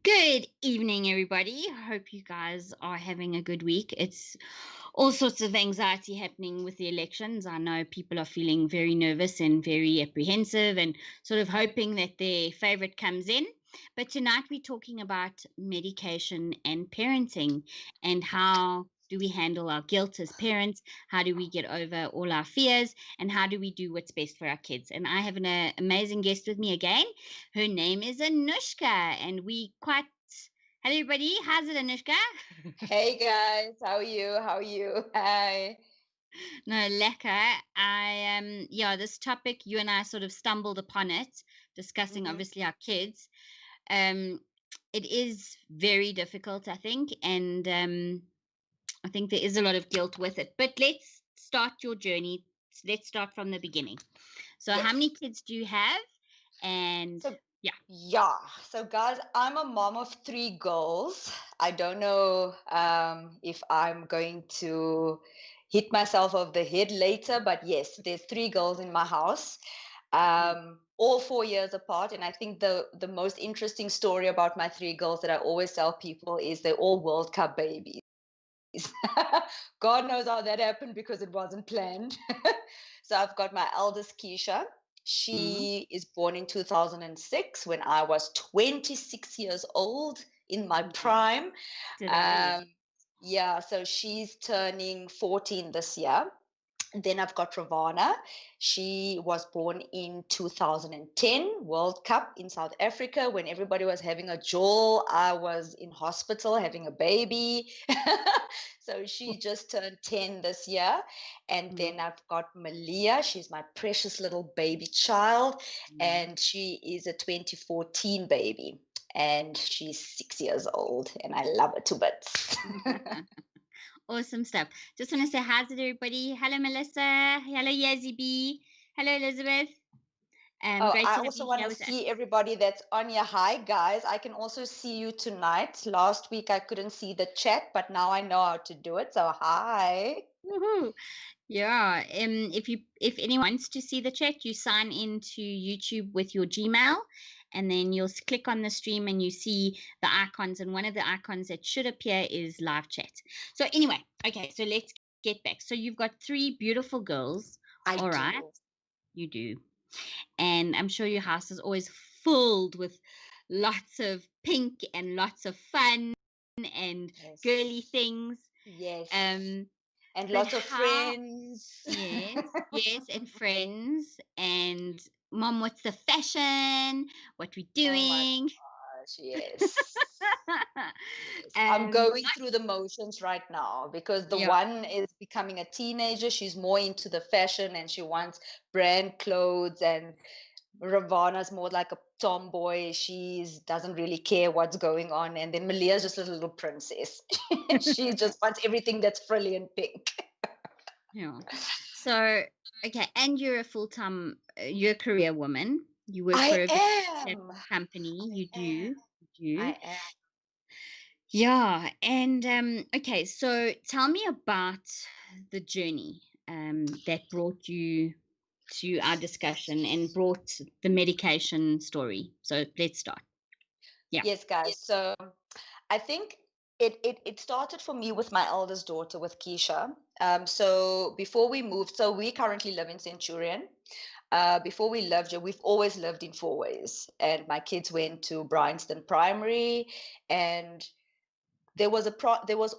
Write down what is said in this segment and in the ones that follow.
Good evening, everybody. Hope you guys are having a good week. It's all sorts of anxiety happening with the elections. I know people are feeling very nervous and very apprehensive and sort of hoping that their favorite comes in. But tonight we're talking about medication and parenting and how do we handle our guilt as parents? How do we get over all our fears? And how do we do what's best for our kids? And I have an amazing guest with me again. Her name is Anushka, and hello everybody. How's it, Anushka? Hey guys, how are you? How are you? Hi. No, lekker. This topic, you and I sort of stumbled upon it, discussing obviously our kids. It is very difficult, I think, and I think there is a lot of guilt with it. But let's start your journey. Let's start from the beginning. So, Yes. how many kids do you have? And So guys, I'm a mom of 3 girls. I don't know if I'm going to hit myself over the head later, but yes, there's 3 girls in my house. All 4 years apart, and I think the most interesting story about my 3 girls that I always tell people is they're all World Cup babies. God knows how that happened because it wasn't planned. So I've got my eldest Keisha. She is born in 2006 when I was 26 years old in my prime. So she's turning 14 this year. Then I've got Ravana. She was born in 2010 World Cup in South Africa when everybody was having a jol. I was in hospital having a baby. So she just turned 10 this year. And then I've got Malia. She's my precious little baby child. And she is a 2014 baby. And she's 6 years old. And I love her to bits. Awesome stuff. Just want to say hi to everybody. Hello, Melissa. Hello, Yazzie B. Hello, Elizabeth. I also want to see everybody that's on here. Hi, guys. I can also see you tonight. Last week I couldn't see the chat, but now I know how to do it. So hi. Woohoo. Yeah. If anyone wants to see the chat, you sign into YouTube with your Gmail, and then you'll click on the stream and you see the icons, and one of the icons that should appear is live chat. So anyway, okay, so let's get back. So you've got 3 beautiful girls. All right. You do. And I'm sure your house is always filled with lots of pink and lots of fun and girly things. Yes. And lots of friends. Yes, and friends. And Mom, what's the fashion? What we doing? Oh my gosh, yes. I'm going through the motions right now because the one is becoming a teenager. She's more into the fashion and she wants brand clothes, and Ravana's more like a tomboy. She doesn't really care what's going on. And then Malia's just a little princess. She just wants everything that's frilly and pink. Yeah. So, okay. And you're a full-time, you're a career woman. You work for a company. You do. I am. Yeah. And, okay. So tell me about the journey, that brought you to our discussion and brought the medication story. So let's start. Yeah. Yes, guys. So I think it started for me with my eldest daughter, with Keisha. So before we moved, so we currently live in Centurion. Before we lived here, we've always lived in Fourways, and my kids went to Bryanston Primary, and there was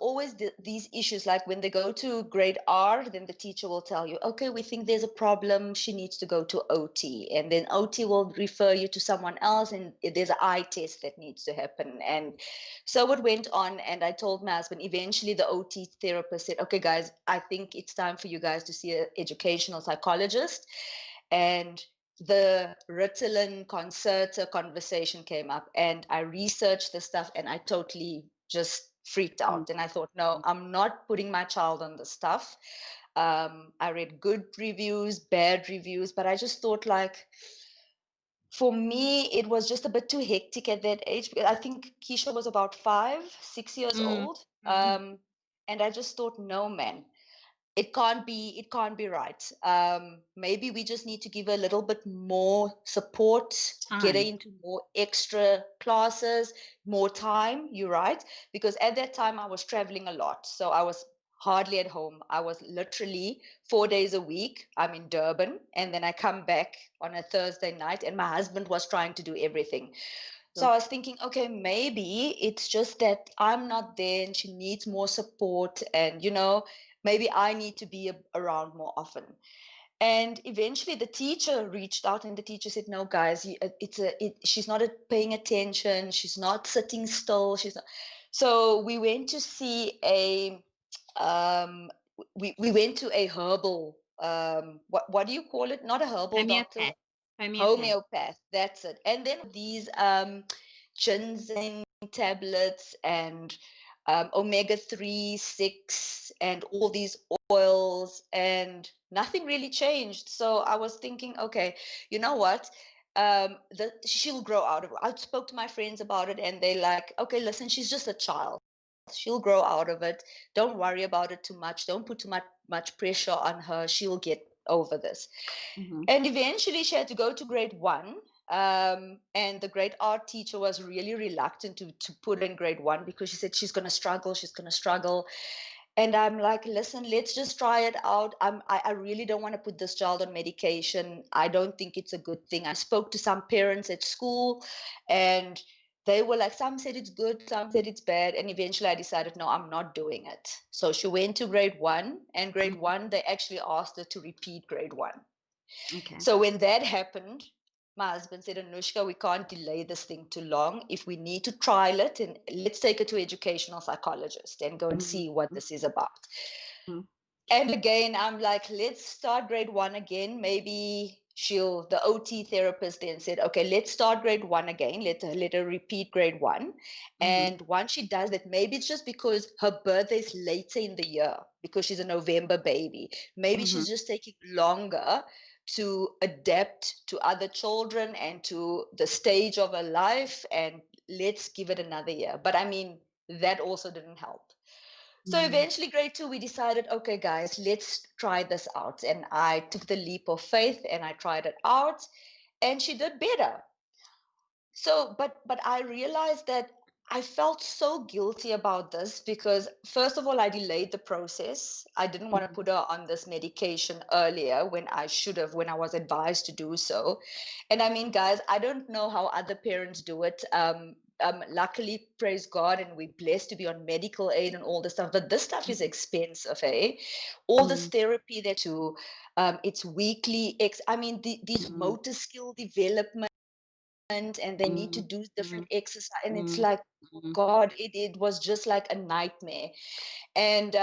always these issues, like when they go to grade R, then the teacher will tell you, okay, we think there's a problem, she needs to go to OT, and then OT will refer you to someone else, and there's an eye test that needs to happen. And so it went on, and I told my husband, eventually the OT therapist said, okay guys, I think it's time for you guys to see an educational psychologist. And the Ritalin concerta conversation came up, and I researched the stuff, and I totally just freaked out. And I thought, no, I'm not putting my child on the stuff. I read good reviews, bad reviews, but I just thought, like, for me, it was just a bit too hectic at that age. I think Keisha was about 5, 6 years Mm. old. And I just thought, no, man, it can't be right. Maybe we just need to give her a little bit more support, get her Time. into more extra classes, more time. You're right, because at that time I was traveling a lot, so I was hardly at home. I was literally 4 days a week. I'm in Durban, and then I come back on a Thursday night, and my husband was trying to do everything. So So, I was thinking, okay, maybe it's just that I'm not there and she needs more support. And, maybe I need to be around more often. And eventually the teacher reached out, and the teacher said, no, guys, she's not paying attention. She's not sitting still. She's not. So we went to see um, we went to a herbal, what do you call it? Not a herbal doctor. homeopath. Homeopath. Homeopath, that's it. And then these ginseng tablets and omega-3, 6, and all these oils, and nothing really changed. So I was thinking, okay, you know what? She'll grow out of it. I spoke to my friends about it, and they like, okay, listen, she's just a child. She'll grow out of it. Don't worry about it too much. Don't put too much pressure on her. She'll get over this. Mm-hmm. And eventually she had to go to grade 1. And the grade art teacher was really reluctant to put in grade 1, because she said she's going to struggle. She's going to struggle. And I'm like, listen, let's just try it out. I really don't want to put this child on medication. I don't think it's a good thing. I spoke to some parents at school, and they were like, some said it's good, some said it's bad. And eventually I decided, no, I'm not doing it. So she went to grade 1, and grade 1, they actually asked her to repeat grade 1. Okay. So when that happened, my husband said, Anushka, we can't delay this thing too long. If we need to trial it, and let's take it to educational psychologist and go and see what this is about. Mm-hmm. And again, I'm like, let's start grade 1 again. Maybe the OT therapist then said, okay, let's start grade 1 again. Let her repeat grade 1. Mm-hmm. And once she does that, maybe it's just because her birthday is later in the year, because she's a November baby. Maybe Mm-hmm. she's just taking longer to adapt to other children and to the stage of her life. And let's give it another year. But I mean, that also didn't help. So eventually, grade 2, we decided, okay, guys, let's try this out. And I took the leap of faith and I tried it out, and she did better. So, but I realized that I felt so guilty about this, because first of all, I delayed the process. I didn't want to put her on this medication earlier when I should have, when I was advised to do so. And I mean, guys, I don't know how other parents do it. Luckily, praise God, and we're blessed to be on medical aid and all this stuff. But this stuff is expensive, eh? All this therapy that to, it's weekly. I mean, these motor skill development, and they need to do different exercise, and it's like, oh God, it was just like a nightmare. And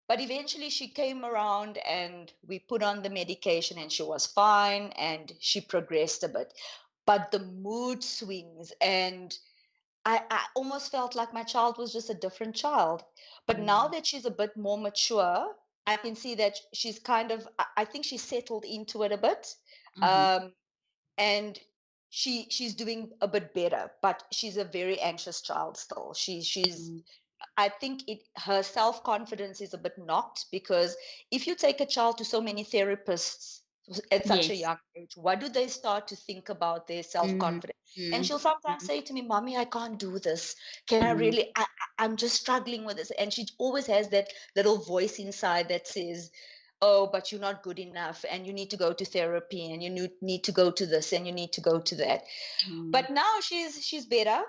but eventually she came around, and we put on the medication, and she was fine, and she progressed a bit. But the mood swings, and I almost felt like my child was just a different child. But now that she's a bit more mature, I can see that she's kind of, I think she's settled into it a bit. Um, and she's doing a bit better, but she's a very anxious child still. She's I think her self-confidence is a bit knocked, because if you take a child to so many therapists at such a Yes. young age, what do they start to think about their Mm-hmm. self-confidence? And she'll sometimes say to me, Mommy, I can't do this. Can I really? I'm just struggling with this. And she always has that little voice inside that says, oh, but you're not good enough, and you need to go to therapy, and you need to go to this, and you need to go to that. But now she's better.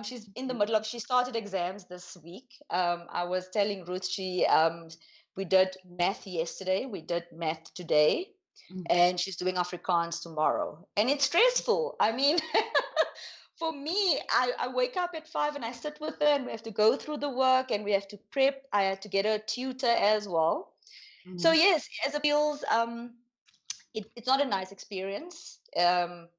She's in the middle of, she started exams this week. I was telling Ruth, we did math yesterday, we did math today, and she's doing Afrikaans tomorrow. And it's stressful. I mean, for me, I wake up at 5 and I sit with her, and we have to go through the work, and we have to prep. I had to get her a tutor as well. So yes, as a feels, it's not a nice experience.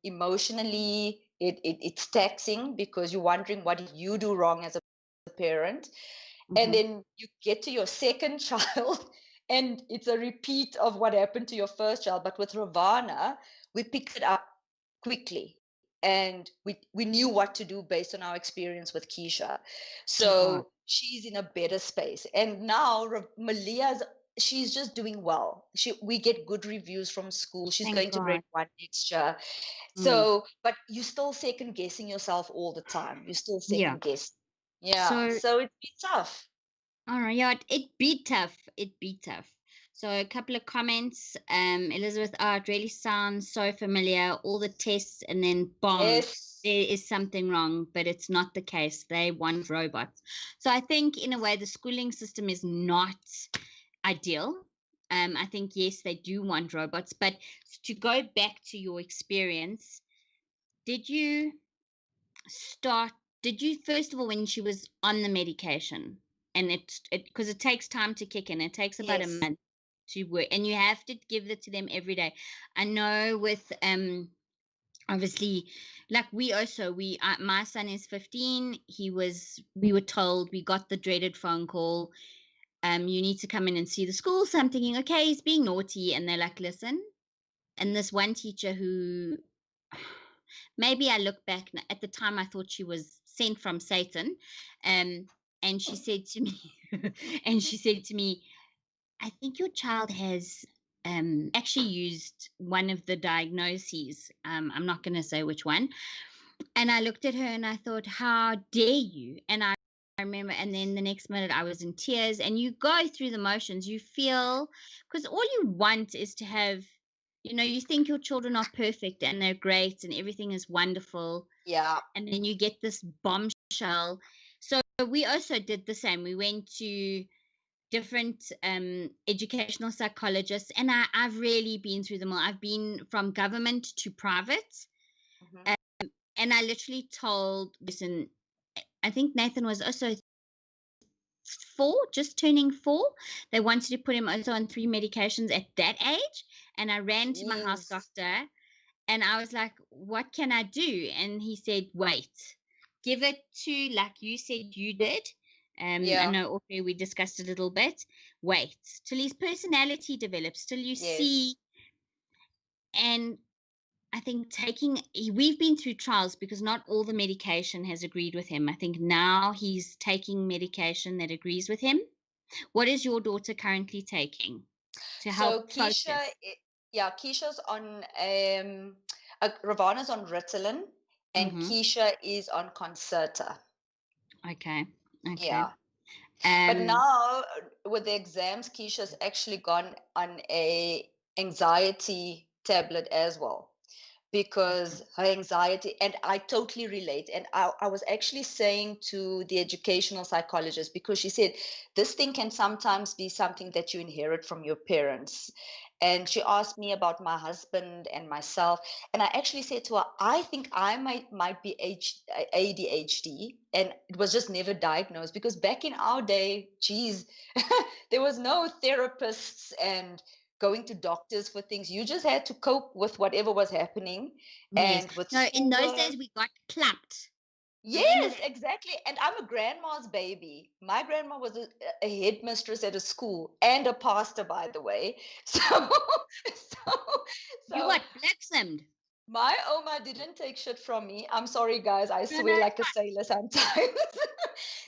Emotionally, it's taxing because you're wondering what did you do wrong as a parent. And Mm-hmm. then you get to your second child and it's a repeat of what happened to your first child. But with Ravana, we picked it up quickly and we knew what to do based on our experience with Keisha. Thank God. So she's in a better space. And now Malia's, she's just doing well. We get good reviews from school. She's Thank going to grade God. 1 next year. Mm. So, but you're still second guessing yourself all the time. You're still Yeah. second guessing. Yeah. So, So it's been tough. all right, yeah, it be tough. It be tough. So a couple of comments. Elizabeth, it really sounds so familiar. All the tests and then bomb. Yes. There is something wrong, but it's not the case. They want robots. So I think in a way the schooling system is not ideal. I think yes, they do want robots, but to go back to your experience, did you start did you first of all when she was on the medication and it because it takes time to kick in, it takes about a Yes. month to work and you have to give it to them every day. I know with obviously like we also my son is 15. We were told, we got the dreaded phone call, you need to come in and see the school. So I'm thinking, okay, he's being naughty, and they're like, listen. And this one teacher who maybe I look back at the time I thought she was sent from Satan, um, and she said to me, and she said to me, I think your child has actually used one of the diagnoses. I'm not going to say which one. And I looked at her and I thought, how dare you? And I remember, and then the next minute I was in tears. And you go through the motions, you feel, because all you want is to have, you think your children are perfect and they're great and everything is wonderful. Yeah. And then you get this bombshell. So we also did the same. We went to different educational psychologists, and I've really been through them all. I've been from government to private. Mm-hmm. And I literally told this, and I think Nathan was also 4, just turning 4. They wanted to put him also on 3 medications at that age. And I ran to my house Jeez. doctor and I was like, what can I do? And he said, wait, give it to, like you said you did. I Yeah. know okay, we discussed a little bit. Wait till his personality develops, till you Yes. see. And I think we've been through trials because not all the medication has agreed with him. I think now he's taking medication that agrees with him. What is your daughter currently taking to So help Keisha, focus? yeah, Keisha's on Ravana's on Ritalin, and Mm-hmm. Keisha is on Concerta. Okay. Okay. Yeah. But Um, now with the exams, Keisha's actually gone on a anxiety tablet as well because her anxiety, and I totally relate. And I was actually saying to the educational psychologist, because she said this thing can sometimes be something that you inherit from your parents. And she asked me about my husband and myself. And I actually said to her, I think I might be ADHD. And it was just never diagnosed because back in our day, geez, there was no therapists and going to doctors for things. You just had to cope with whatever was happening yes. and with No, in those schoolwork. days we got clapped. At the end of Yes, exactly. And I'm a grandma's baby. My grandma was a headmistress at a school and a pastor, by the way. So, so, you so got blacksimmed. my Oma didn't take shit from me. I'm sorry, guys. I No, no, swear like a sailor sometimes.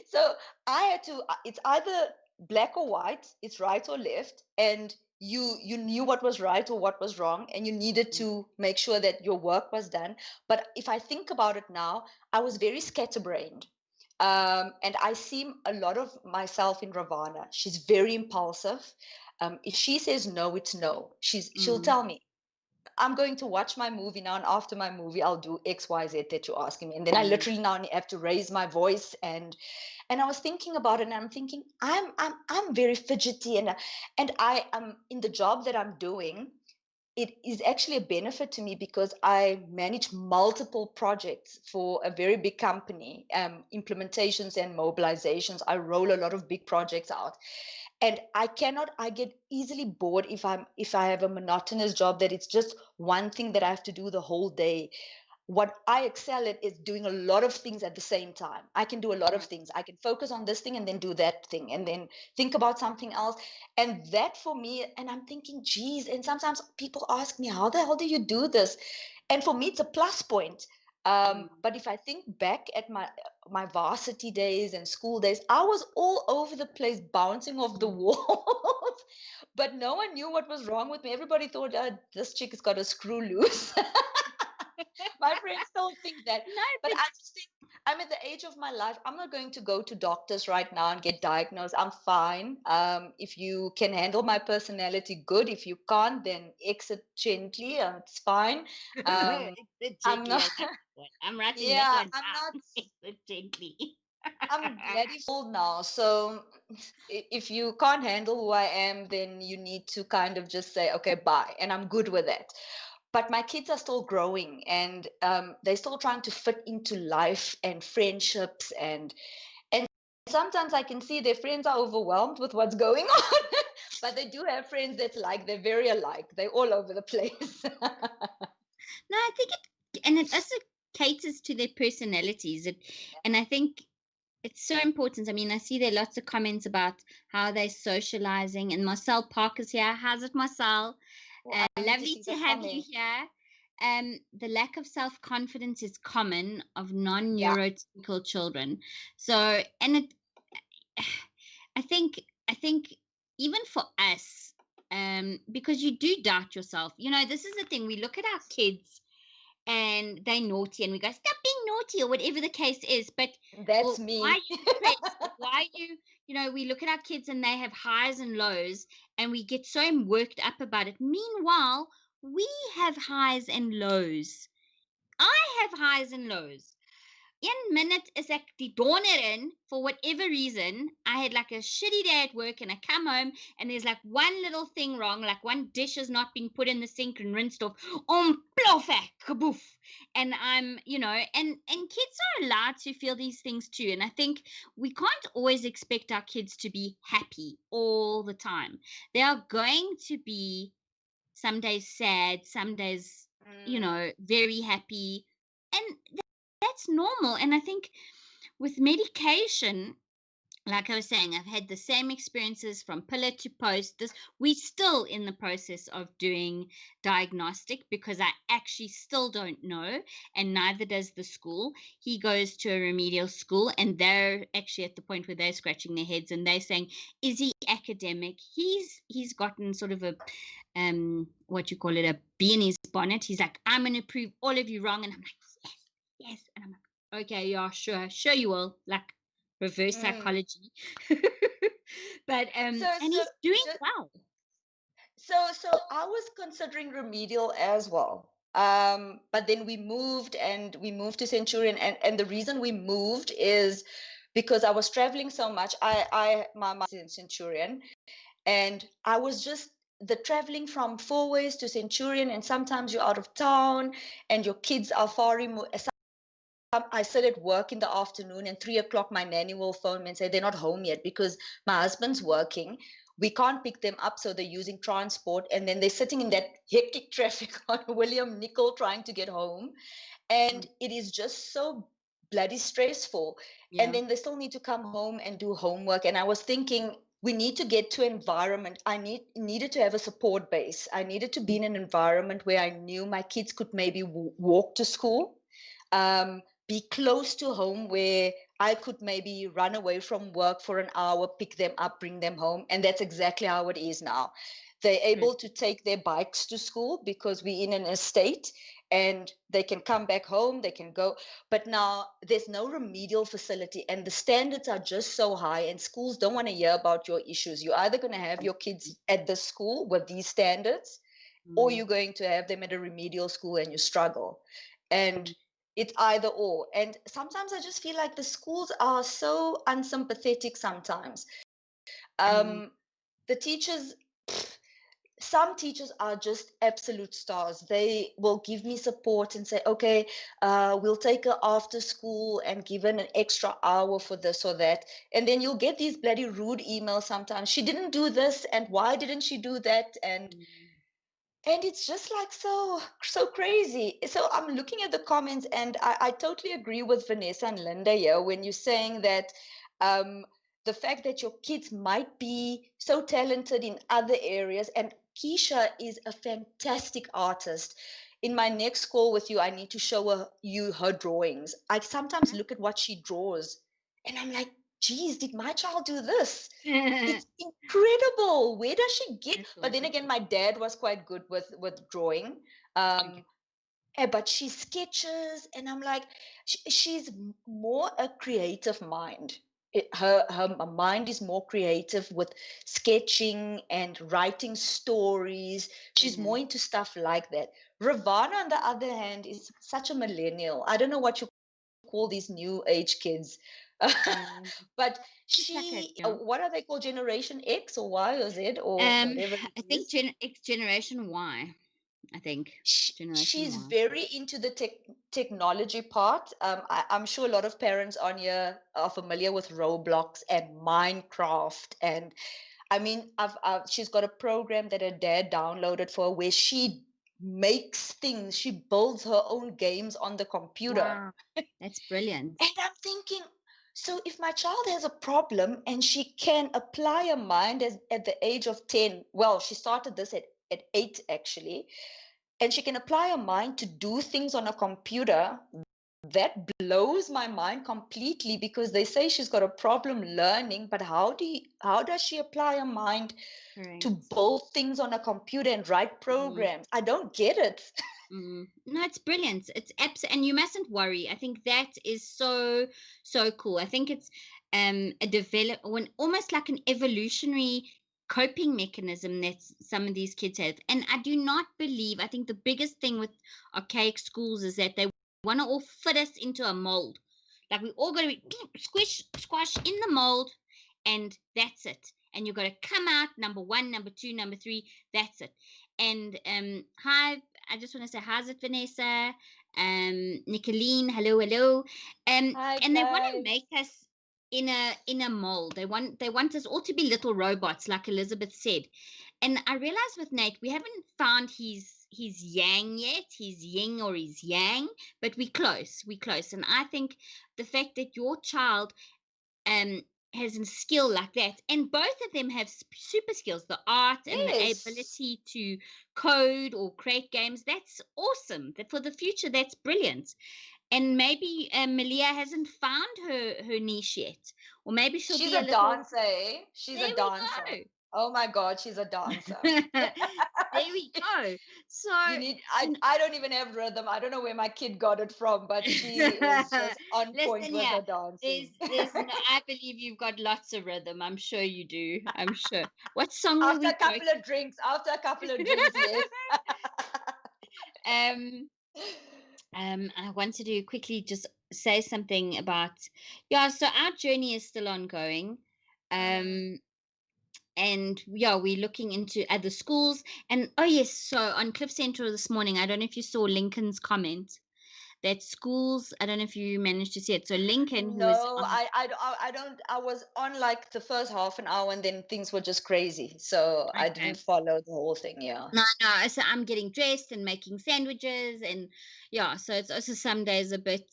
So I had to, it's either black or white, it's right or left. And you knew what was right or what was wrong, and you needed to make sure that your work was done. But if I think about it now, I was very scatterbrained. And I see a lot of myself in Ravana. She's very impulsive. If she says no, it's no. She'll mm, tell me, I'm going to watch my movie now, and after my movie, I'll do X, Y, Z that you're asking me. And then I mm, literally now have to raise my voice. And I was thinking about it, and I'm thinking, I'm very fidgety, and I am in the job that I'm doing. It is actually a benefit to me because I manage multiple projects for a very big company, implementations and mobilizations. I roll a lot of big projects out. And I get easily bored if I have a monotonous job that it's just one thing that I have to do the whole day. What I excel at is doing a lot of things at the same time. I can do a lot of things. I can focus on this thing and then do that thing and then think about something else. And that for me, and I'm thinking, geez, and sometimes people ask me, how the hell do you do this? And for me, it's a plus point. But if I think back at my varsity days and school days, I was all over the place, bouncing off the walls. But no one knew what was wrong with me. Everybody thought, this chick has got a screw loose. My friends still think that. No, But I just think I'm at the age of my life. I'm not going to go to doctors right now and get diagnosed. I'm fine. If you can handle my personality, good. If you can't, then exit gently. It's fine. exit I'm gently. not. I like that one. I'm writing that Yeah, one I'm not. down. Exit gently. I'm bloody full now. So if you can't handle who I am, then you need to kind of just say, okay, bye. And I'm good with that. But my kids are still growing, and they're still trying to fit into life and friendships. And sometimes I can see their friends are overwhelmed with what's going on. But they do have friends that's like, they're very alike. They're all over the place. No, I think it also caters to their personalities. And I think it's so important. I mean, I see there are lots of comments about how they're socializing, and Marcel Parker's here. How's it, Marcel? Well, I need to Lovely see to that have you comment. here. The lack of self-confidence is common of Yeah. non-neurotypical children. So, and it, I think even for us, because you do doubt yourself. This is the thing. We look at our kids and they're naughty and we go, stop being naughty, or whatever the case is. But, That's well, why are me. you depressed? Why are we look at our kids and they have highs and lows and we get so worked up about it. Meanwhile, we have highs and lows. I have highs and lows. 1 minute is ek die donder in for whatever reason. I had like a shitty day at work and I come home and there's like one little thing wrong, like one dish is not being put in the sink and rinsed off. Plofak, kaboof. And and kids are allowed to feel these things too. And I think we can't always expect our kids to be happy all the time. They are going to be some days sad, some days, very happy. And that's normal. And I think with medication, like I was saying, I've had the same experiences from pillar to post. We're still in the process of doing diagnostic because I actually still don't know, and neither does the school. He goes to a remedial school, and they're actually at the point where they're scratching their heads and they're saying, "Is he academic?" He's gotten sort of a what you call it, a bee in his bonnet. He's like, "I'm going to prove all of you wrong," and I'm like, "Yes, yes," and I'm like, "Okay, yeah, sure you will." Like reverse Mm. psychology. But So, and so he's doing just well. so I was considering remedial as well. But then we moved to Centurion, and the reason we moved is because I was traveling so much. My is in Centurion, and I was just the traveling from Four Ways to Centurion, and sometimes you're out of town and your kids are far removed. I sit at work in the afternoon, and 3 o'clock my nanny will phone me and say they're not home yet because my husband's working. We can't pick them up, so they're using transport, and then they're sitting in that hectic traffic on William Nicol trying to get home, and it is just so bloody stressful. And Yeah. then they still need to come home and do homework. And I was thinking, we need to get to an environment. Needed to have a support base. I needed to be in an environment where I knew my kids could maybe walk to school, be close to home, where I could maybe run away from work for an hour, pick them up, bring them home. And that's exactly how it is now. They're able to take their bikes to school because we're in an estate, and they can come back home, they can go. But now there's no remedial facility, and the standards are just so high, and schools don't want to hear about your issues. You're either going to have your kids at the school with these standards, or you're going to have them at a remedial school and you struggle. And it's either or. And sometimes I just feel like the schools are so unsympathetic sometimes. Mm. The teachers, some teachers are just absolute stars. They will give me support and say, okay, we'll take her after school and give her an extra hour for this or that. And then you'll get these bloody rude emails sometimes. She didn't do this, and why didn't she do that? And it's just like so crazy. So I'm looking at the comments, and I totally agree with Vanessa and Linda here when you're saying that um, the fact that your kids might be so talented in other areas, and Keisha is a fantastic artist. In my next call with you, I need to show you her drawings. I sometimes look at what she draws, and I'm like, geez, did my child do this? It's incredible. Where does she get? That's But then awesome. again, my dad was quite good with drawing. Okay. But she sketches, and I'm like, she's more a creative mind. Her mind is more creative with sketching and writing stories. She's more Brilliant. into stuff like that. Ravana, on the other hand, is such a millennial. I don't know what you call these new age kids. Um, But it's like a, she, yeah. what are they called? Generation X or Y or Z or Um, whatever it I think is. It's Generation Y. I think Generation She's Y. very into the technology part. I'm sure a lot of parents on here are familiar with Roblox and Minecraft. And I mean, she's got a program that her dad downloaded for her where she makes things, she builds her own games on the computer. Wow, that's brilliant. And I'm thinking, so if my child has a problem and she can apply her mind at the age of 10, well, she started this at 8 actually, and she can apply her mind to do things on a computer, that blows my mind completely because they say she's got a problem learning, but how does she apply her mind to Correct. build things on a computer and write programs? I don't get it. No, it's brilliant. It's and you mustn't worry. I think that is so cool. I think it's a when almost like an evolutionary coping mechanism that some of these kids have. And I do not believe. I think the biggest thing with archaic schools is that they want to all fit us into a mold. Like we all got to be squash in the mold, and that's it. And you've got to come out number one, number two, number three. That's it. And hi, I just want to say how's it, Vanessa? Nicolene, hello. Hi And they want to guys. make us in a mold. They want us all to be little robots, like Elizabeth said. And I realized with Nate, we haven't found his yang yet, his yin or his yang, but we're close. We're close. And I think the fact that your child um has a skill like that, and both of them have super skills, the art and the Yes. ability to code or create games. That's awesome. That for the future, that's brilliant. And maybe Malia hasn't found her niche yet, or maybe she'll She's be a a little. dancer, eh? She's a There dancer. we Oh my God, she's a dancer. go. There we go. So You need, you I don't even have rhythm. I don't know where my kid got it from, but she is just on point listen with here, her dancing. there's no, I believe you've got lots of rhythm. I'm sure you do. I'm sure. What song were After a we couple of drinks, yes. um I wanted to quickly just say something about, yeah, so our journey is still ongoing. Mm. um and yeah, we're looking into other schools. And oh yes, so on Cliff Central this morning, I don't know if you saw Lincoln's comment that schools, I don't know if you managed to see it. So Lincoln, who is No, on, I don't. I was on like the first half an hour, and then things were just crazy, so I okay, didn't follow the whole thing. Yeah. no, so I'm getting dressed and making sandwiches, and yeah, so it's also some days a bit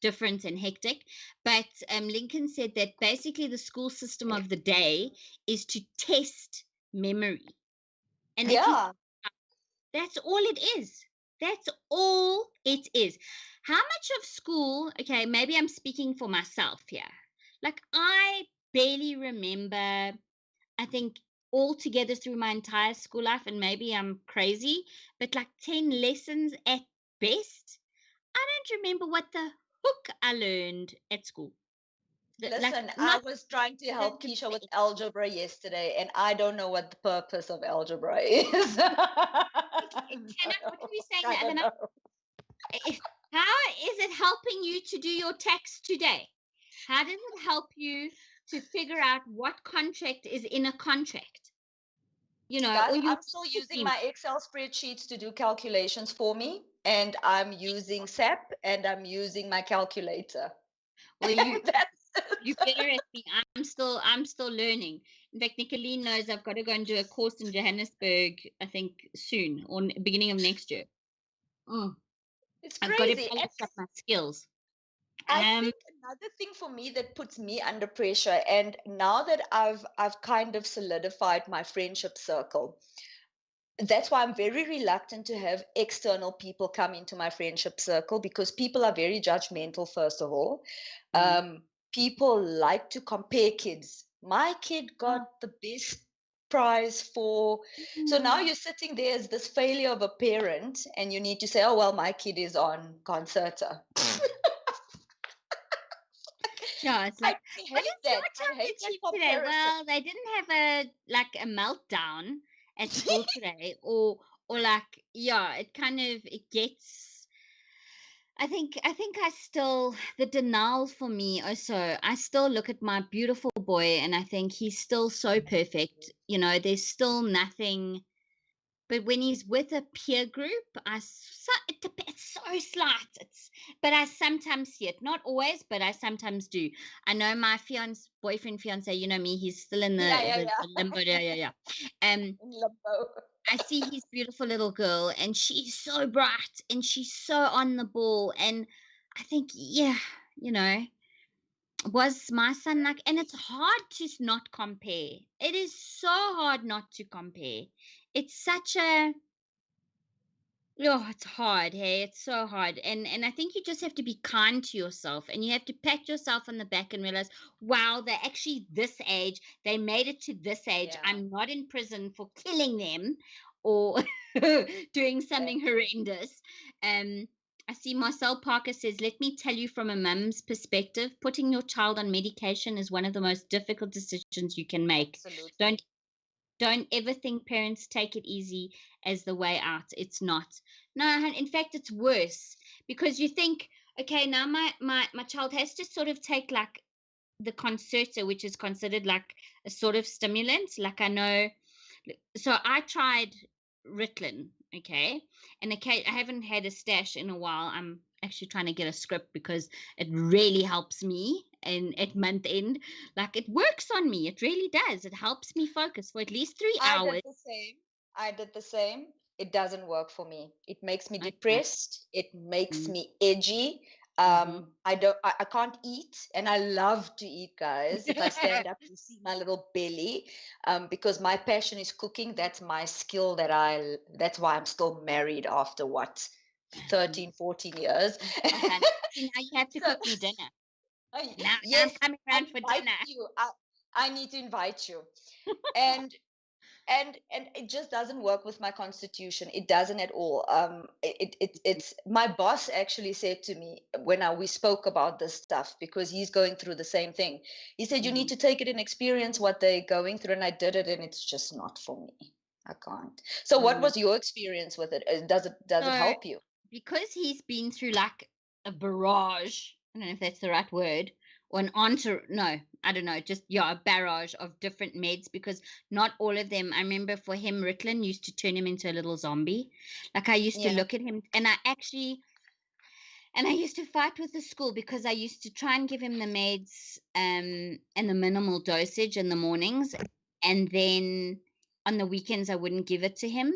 different and hectic. But Lincoln said that basically the school system of the day is to test memory, and they keep, Yeah. that's all it is. That's all it is. How much of school, okay, maybe I'm speaking for myself here. Like, I barely remember, I think, all together through my entire school life, and maybe I'm crazy, but like 10 lessons at best. I don't remember what the hook I learned at school. Like, Listen, I not was trying to the, help Keisha with algebra yesterday, and I don't know what the purpose of algebra is. what were we saying I the other don't night? know. If, how is it helping you to do your tax today? How does it help you to figure out what contract is in a contract? Guys, or you I'm still using my Excel spreadsheets to do calculations for me, and I'm using SAP, and I'm using my calculator. Well, you better at me. I'm still learning. In fact, Nicolene knows I've got to go and do a course in Johannesburg, I think soon, or beginning of next year. It's I've got to crazy. polish up my skills. I think another thing for me that puts me under pressure, and now that I've kind of solidified my friendship circle, that's why I'm very reluctant to have external people come into my friendship circle, because people are very judgmental, first of all. People like to compare kids. My kid got the best prize for. So now you're sitting there as this failure of a parent, and you need to say, oh, well, my kid is on Concerta. Yeah, it's like, I what hate is your that. I child hate get that today? comparison. Well, they didn't have a meltdown at school today, or like, yeah, it gets. I think I still, the denial for me also, I still look at my beautiful boy and I think he's still so perfect. There's still nothing. But when he's with a peer group, it's so slight. But I sometimes see it, not always, but I sometimes do. I know my boyfriend, fiance, you know me, he's still in the limbo. Yeah. In limbo. I see his beautiful little girl, and she's so bright, and she's so on the ball, and I think, yeah, was my son like, and it's hard to not compare. It is so hard not to compare. It's such a Oh, it's hard, hey, it's so hard. And I think you just have to be kind to yourself, and you have to pat yourself on the back and realize, wow, they're actually this age. They made it to this age. Yeah. I'm not in prison for killing them or doing something horrendous. I see Marcel Parker says, let me tell you from a mum's perspective, putting your child on medication is one of the most difficult decisions you can make. Absolutely. Don't ever think parents take it easy as the way out. It's not. No, in fact, it's worse, because you think, okay, now my child has to sort of take like the Concerta, which is considered like a sort of stimulant. Like, I know, so I tried Ritalin, okay, and okay, I haven't had a stash in a while. I'm actually trying to get a script because it really helps me, and at month end, like, it works on me. It really does. It helps me focus for at least 3 hours. I did the same. It doesn't work for me. It makes me Okay. depressed. It makes me edgy. Mm-hmm. I can't eat, and I love to eat, guys. If I stand up, you see my little belly, because my passion is cooking. That's my skill. That's why I'm still married after what, 13, 14 years. Okay. See, now you have to So, cook me dinner. Now I'm yes, coming I around for invite dinner. you. I need to invite you. And and it just doesn't work with my constitution. It doesn't at all. It's my boss actually said to me when we spoke about this stuff, because he's going through the same thing. He said, you need to take it and experience what they're going through, and I did it, and it's just not for me. I can't. So what was your experience with it? Does it So, help you? because he's been through like a barrage, I don't know if that's the right word, or no, I don't know, just, yeah, a barrage of different meds, because not all of them, I remember for him, Ritalin used to turn him into a little zombie. Like, I used to Yeah. look at him, and I used to fight with the school, because I used to try and give him the meds and the minimal dosage in the mornings, and then on the weekends I wouldn't give it to him,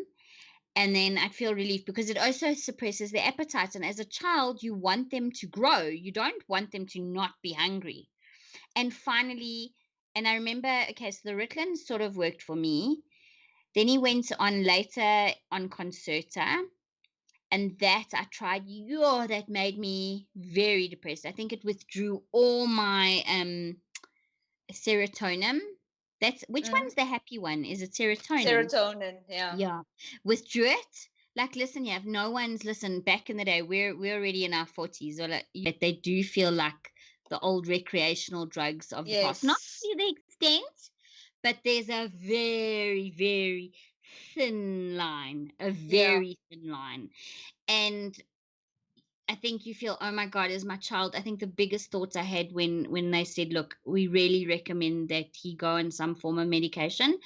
and then I'd feel relief, because it also suppresses their appetite. And as a child, you want them to grow. You don't want them to not be hungry. And finally, and I remember, okay, so the Ritalin sort of worked for me. Then he went on later on Concerta, and that I tried. That made me very depressed. I think it withdrew all my serotonin. Which one's the happy one? Is it serotonin? Serotonin. Yeah. Yeah, withdrew it. Like, listen, yeah, if no one's listened back in the day, we're already in our 40s, or like, they do feel like the old recreational drugs of the past. Not Yes. to the extent, but there's a very, very thin line, a Yeah. very thin line. And I think you feel, oh my God, is my child? I think the biggest thoughts I had when they said, look, we really recommend that he go on some form of medication.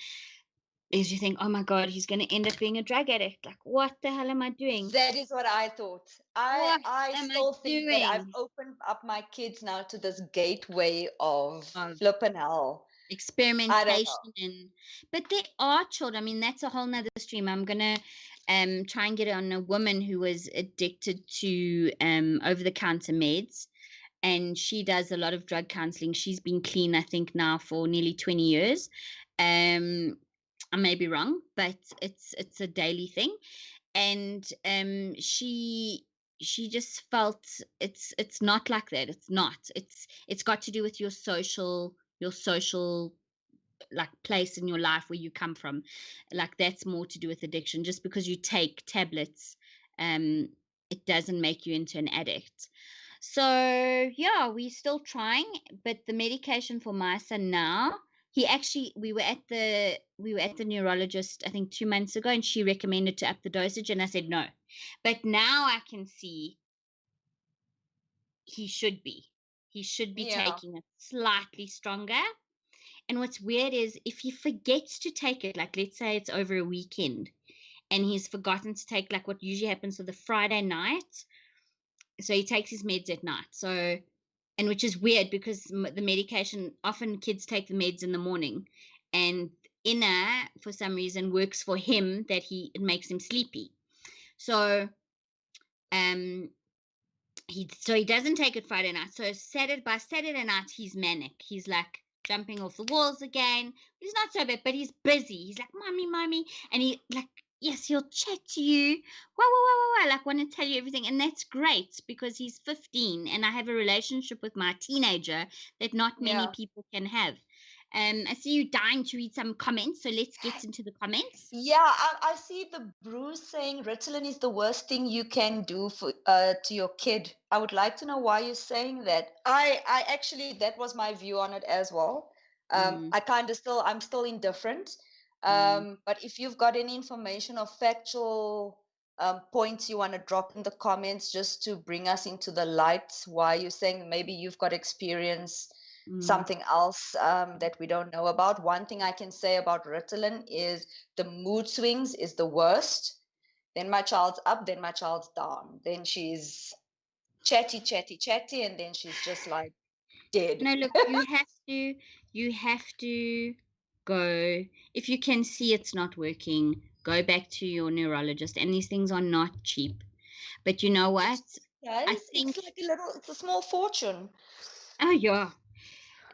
is you think, oh my God, he's going to end up being a drug addict. Like, what the hell am I doing? That is what I thought. I What I am I still think that I've doing? opened up my kids now to this gateway of Of flippin' hell. I don't know. experimentation. But there are children. I mean, that's a whole nother stream. I'm gonna try and get on a woman who was addicted to over the counter meds, and she does a lot of drug counseling. She's been clean, I think, now for nearly 20 years. I may be wrong, but it's a daily thing. And she just felt it's not like that. It's not. It's got to do with your social like place in your life where you come from. Like that's more to do with addiction. Just because you take tablets, um it doesn't make you into an addict. So yeah, we're still trying, but the medication for my son now, he actually we were at the neurologist I think 2 months ago, and she recommended to up the dosage, and I said no. But now I can see he should be. He should be Yeah. taking it slightly stronger. And what's weird is if he forgets to take it, like let's say it's over a weekend, and he's forgotten to take, like what usually happens for the Friday night. So he takes his meds at night. So, and which is weird because the medication, often kids take the meds in the morning, and inner for some reason works for him that it makes him sleepy. So, um, he doesn't take it Friday night. So by Saturday night he's manic. He's like jumping off the walls again. He's not so bad, but he's busy. He's like, mommy, mommy, and he like, yes, he'll chat to you. Wow, wow, wow, wow, wow, like want to tell you everything, and that's great because he's 15, and I have a relationship with my teenager that not many Yeah. people can have. I see you dying to read some comments, so let's get into the comments. Yeah, I see the Brew saying Ritalin is the worst thing you can do for to your kid. I would like to know why you're saying that. I actually, that was my view on it as well. Mm, I'm still indifferent. mm, But if you've got any information or factual points you want to drop in the comments just to bring us into the light, why you're saying maybe you've got experience mm. something else that we don't know about. One thing I can say about Ritalin is the mood swings is the worst. Then my child's up, then my child's down. Then she's chatty, chatty, chatty, and then she's just like dead. No, look, you have to go. If you can see it's not working, go back to your neurologist. And these things are not cheap. But you know what? I Guys, think, it's a small fortune. oh yeah.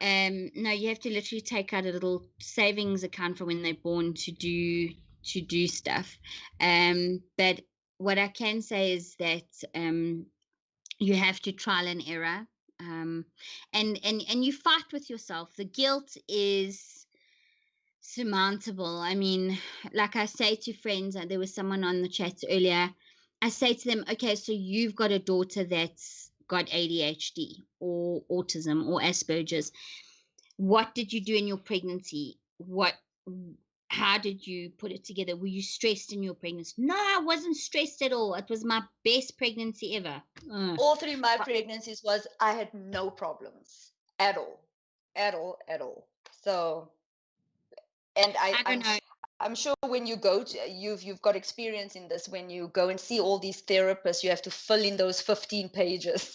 No, you have to literally take out a little savings account for when they're born to do stuff. But what I can say is that you have to trial and error, and you fight with yourself. The guilt is surmountable. I mean, like I say to friends, there was someone on the chat earlier, I say to them, okay, so you've got a daughter that's got ADHD or autism or Asperger's. What did you do in your pregnancy? How did you put it together? Were you stressed in your pregnancy? No, I wasn't stressed at all. It was my best pregnancy ever. All through my pregnancies was I had no problems at all, at all, at all. So, and I don't know. I'm sure when you go to you've got experience in this. When you go and see all these therapists, you have to fill in those 15 pages.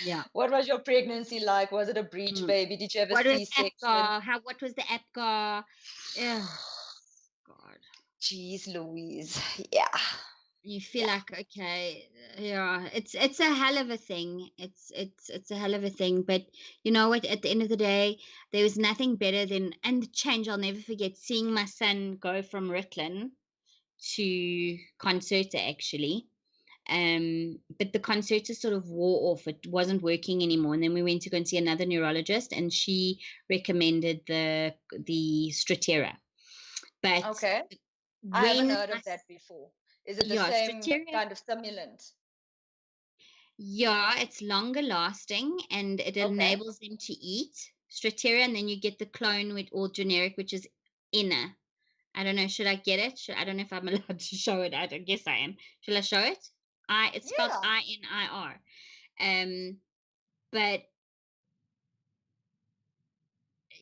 Yeah. What was your pregnancy like? Was it a breech Mm. baby? Did you have a What was C-section? APGAR? What was the APGAR? Oh, God. Jeez Louise. Yeah. You feel Yeah. like, okay, yeah, it's a hell of a thing. It's a hell of a thing. But you know what? At the end of the day, there was nothing better than, and the change, I'll never forget seeing my son go from Ritalin to Concerta actually. But the Concerta sort of wore off. It wasn't working anymore. And then we went to go and see another neurologist, and she recommended the Strattera. But Okay. I haven't when heard I of that before. Is it the yeah, same Strattera. kind of stimulant? Yeah, it's longer lasting, and it Okay. enables them to eat Strattera, and then you get the clone with all generic, which is inner. I don't know. Should I get it? I don't know if I'm allowed to show it. I don't guess I am. Shall I show it? It's spelled Yeah. INIR. But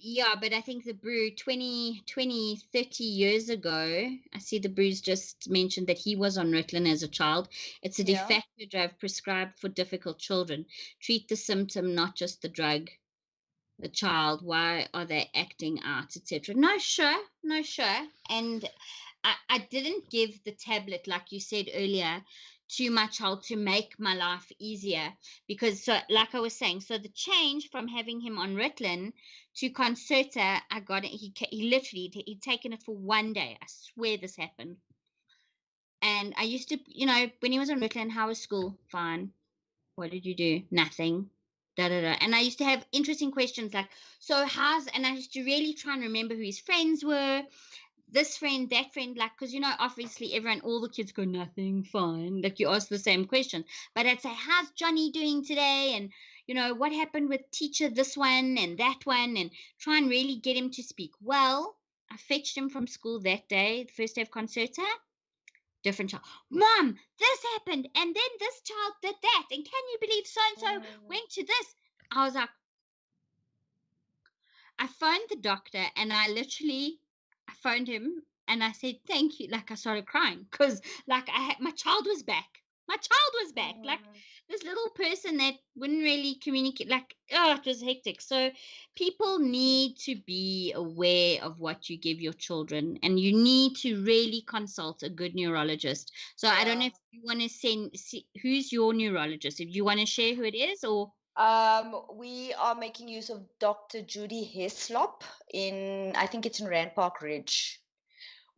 Yeah, but I think the Brew 30 years ago, I see the Brew's just mentioned that he was on Ritalin as a child. It's a de Yeah. facto drug prescribed for difficult children. Treat the symptom, not just the drug. The child, why are they acting out, etc. No, sure. And I didn't give the tablet, like you said earlier, too much help to make my life easier, because, so like I was saying, so the change from having him on Ritalin to Concerta, I got it. He literally, he'd taken it for one day. I swear this happened. And I used to, when he was on Ritalin, how was school? Fine. What did you do? Nothing. Da da da. And I used to have interesting questions like, and I used to really try and remember who his friends were, this friend, that friend, like, because, obviously all the kids go, nothing, fine. Like, you ask the same question. But I'd say, how's Johnny doing today? And, what happened with teacher, this one and that one, and try and really get him to speak. Well, I fetched him from school that day, the first day of Concerta. Different child. Mom, this happened, and then this child did that, and can you believe so and so went to this? I was like, I phoned the doctor, and I phoned him, and I said thank you. Like, I started crying because, like, my child was back. My child was back. Like, this little person that wouldn't really communicate. Like, it was hectic. So people need to be aware of what you give your children, and you need to really consult a good neurologist. So I don't know if you want to see who's your neurologist, if you want to share who it is, or We are making use of Dr. Judy Hislop I think it's in Rand Park Ridge.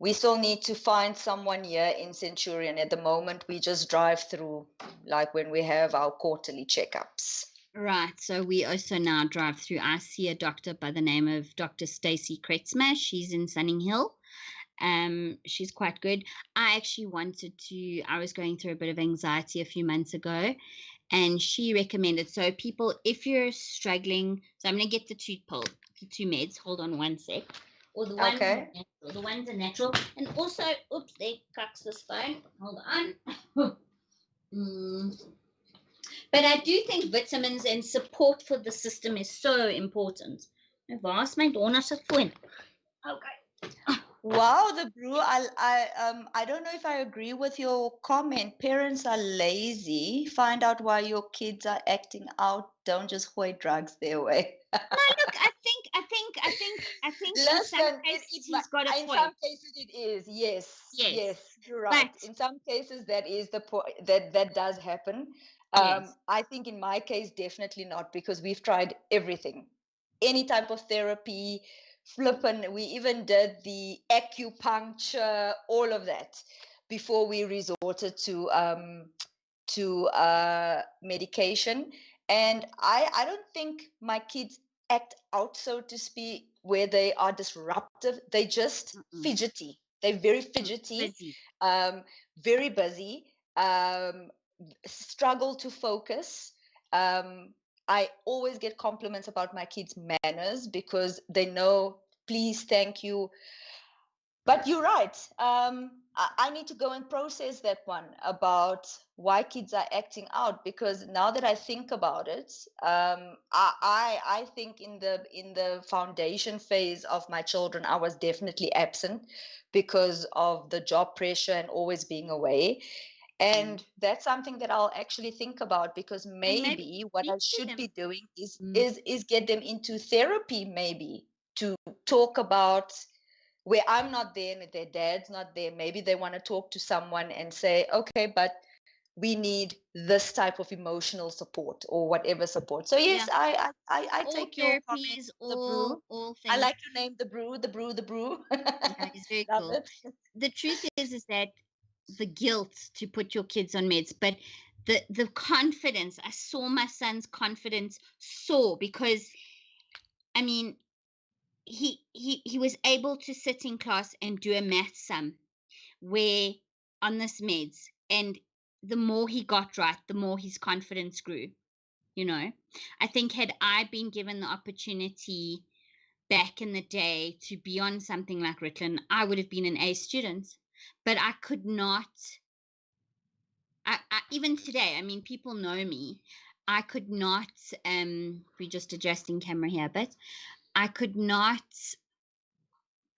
We still need to find someone here in Centurion. At the moment, we just drive through, like when we have our quarterly checkups. Right. So we also now drive through. I see a doctor by the name of Dr. Stacy Kretzmer. She's in Sunning Hill. She's quite good. I was going through a bit of anxiety a few months ago, and she recommended, so people, if you're struggling, so I'm going to get the two meds. Hold on one sec. Or the ones Okay. are natural. The ones are natural. And also, oops, there cuts this phone. Hold on. But I do think vitamins and support for the system is so important. Waar is my donderse phone? Okay. Wow, the Brew. I don't know if I agree with your comment. Parents are lazy. Find out why your kids are acting out. Don't just hoard drugs their way. No, look, I think in some Listen, cases it's he's got a in point. some cases it is. Yes, you're right. But In some cases that is the point that does happen. yes, I think in my case definitely not, because we've tried everything, any type of therapy, flippin'. We even did the acupuncture, all of that, before we resorted to medication. And I don't think my kids act out, so to speak, where they are disruptive. They just fidgety. They're very fidgety, busy. very busy, struggle to focus. I always get compliments about my kids' manners because they know, please, thank you. But you're right. I need to go and process that one about why kids are acting out, because now that I think about it, I think in the foundation phase of my children, I was definitely absent because of the job pressure and always being away. And that's something that I'll actually think about, because maybe what I should be doing is get them into therapy, maybe to talk about where I'm not there and their dad's not there. Maybe they want to talk to someone and say, okay, but we need this type of emotional support or whatever support. So yes, I take your comment. The Brew. All I things. like to name the Brew. Yeah, it's very Love cool. it. The truth is that the guilt to put your kids on meds, but the confidence. I saw my son's confidence soar because, I mean, he was able to sit in class and do a math sum where on this meds, and the more he got right, the more his confidence grew. I think had I been given the opportunity back in the day to be on something like Ritalin, I would have been an A student. But I could not. Even today, I mean, people know me. I could not. We're just adjusting camera here, but I could not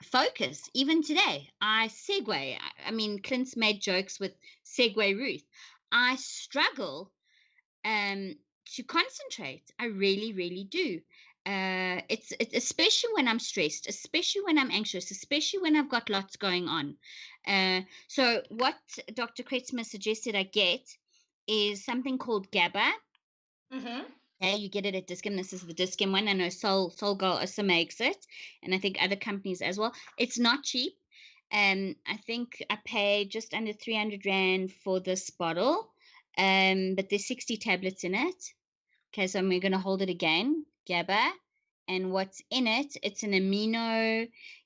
focus. Even today, I segue. I mean, Clint's made jokes with segue Ruth. I struggle to concentrate. I really, really do. It's especially when I'm stressed, especially when I'm anxious, especially when I've got lots going on. So what Dr. Kretzmer suggested I get is something called GABA. Mm-hmm. Yeah, you get it at Discam. This is the Discam one. I know Soul Girl also makes it, and I think other companies as well. It's not cheap. I think I paid just under 300 Rand for this bottle. But there's 60 tablets in it. Okay, so we're going to hold it again. GABA. And what's in it? It's an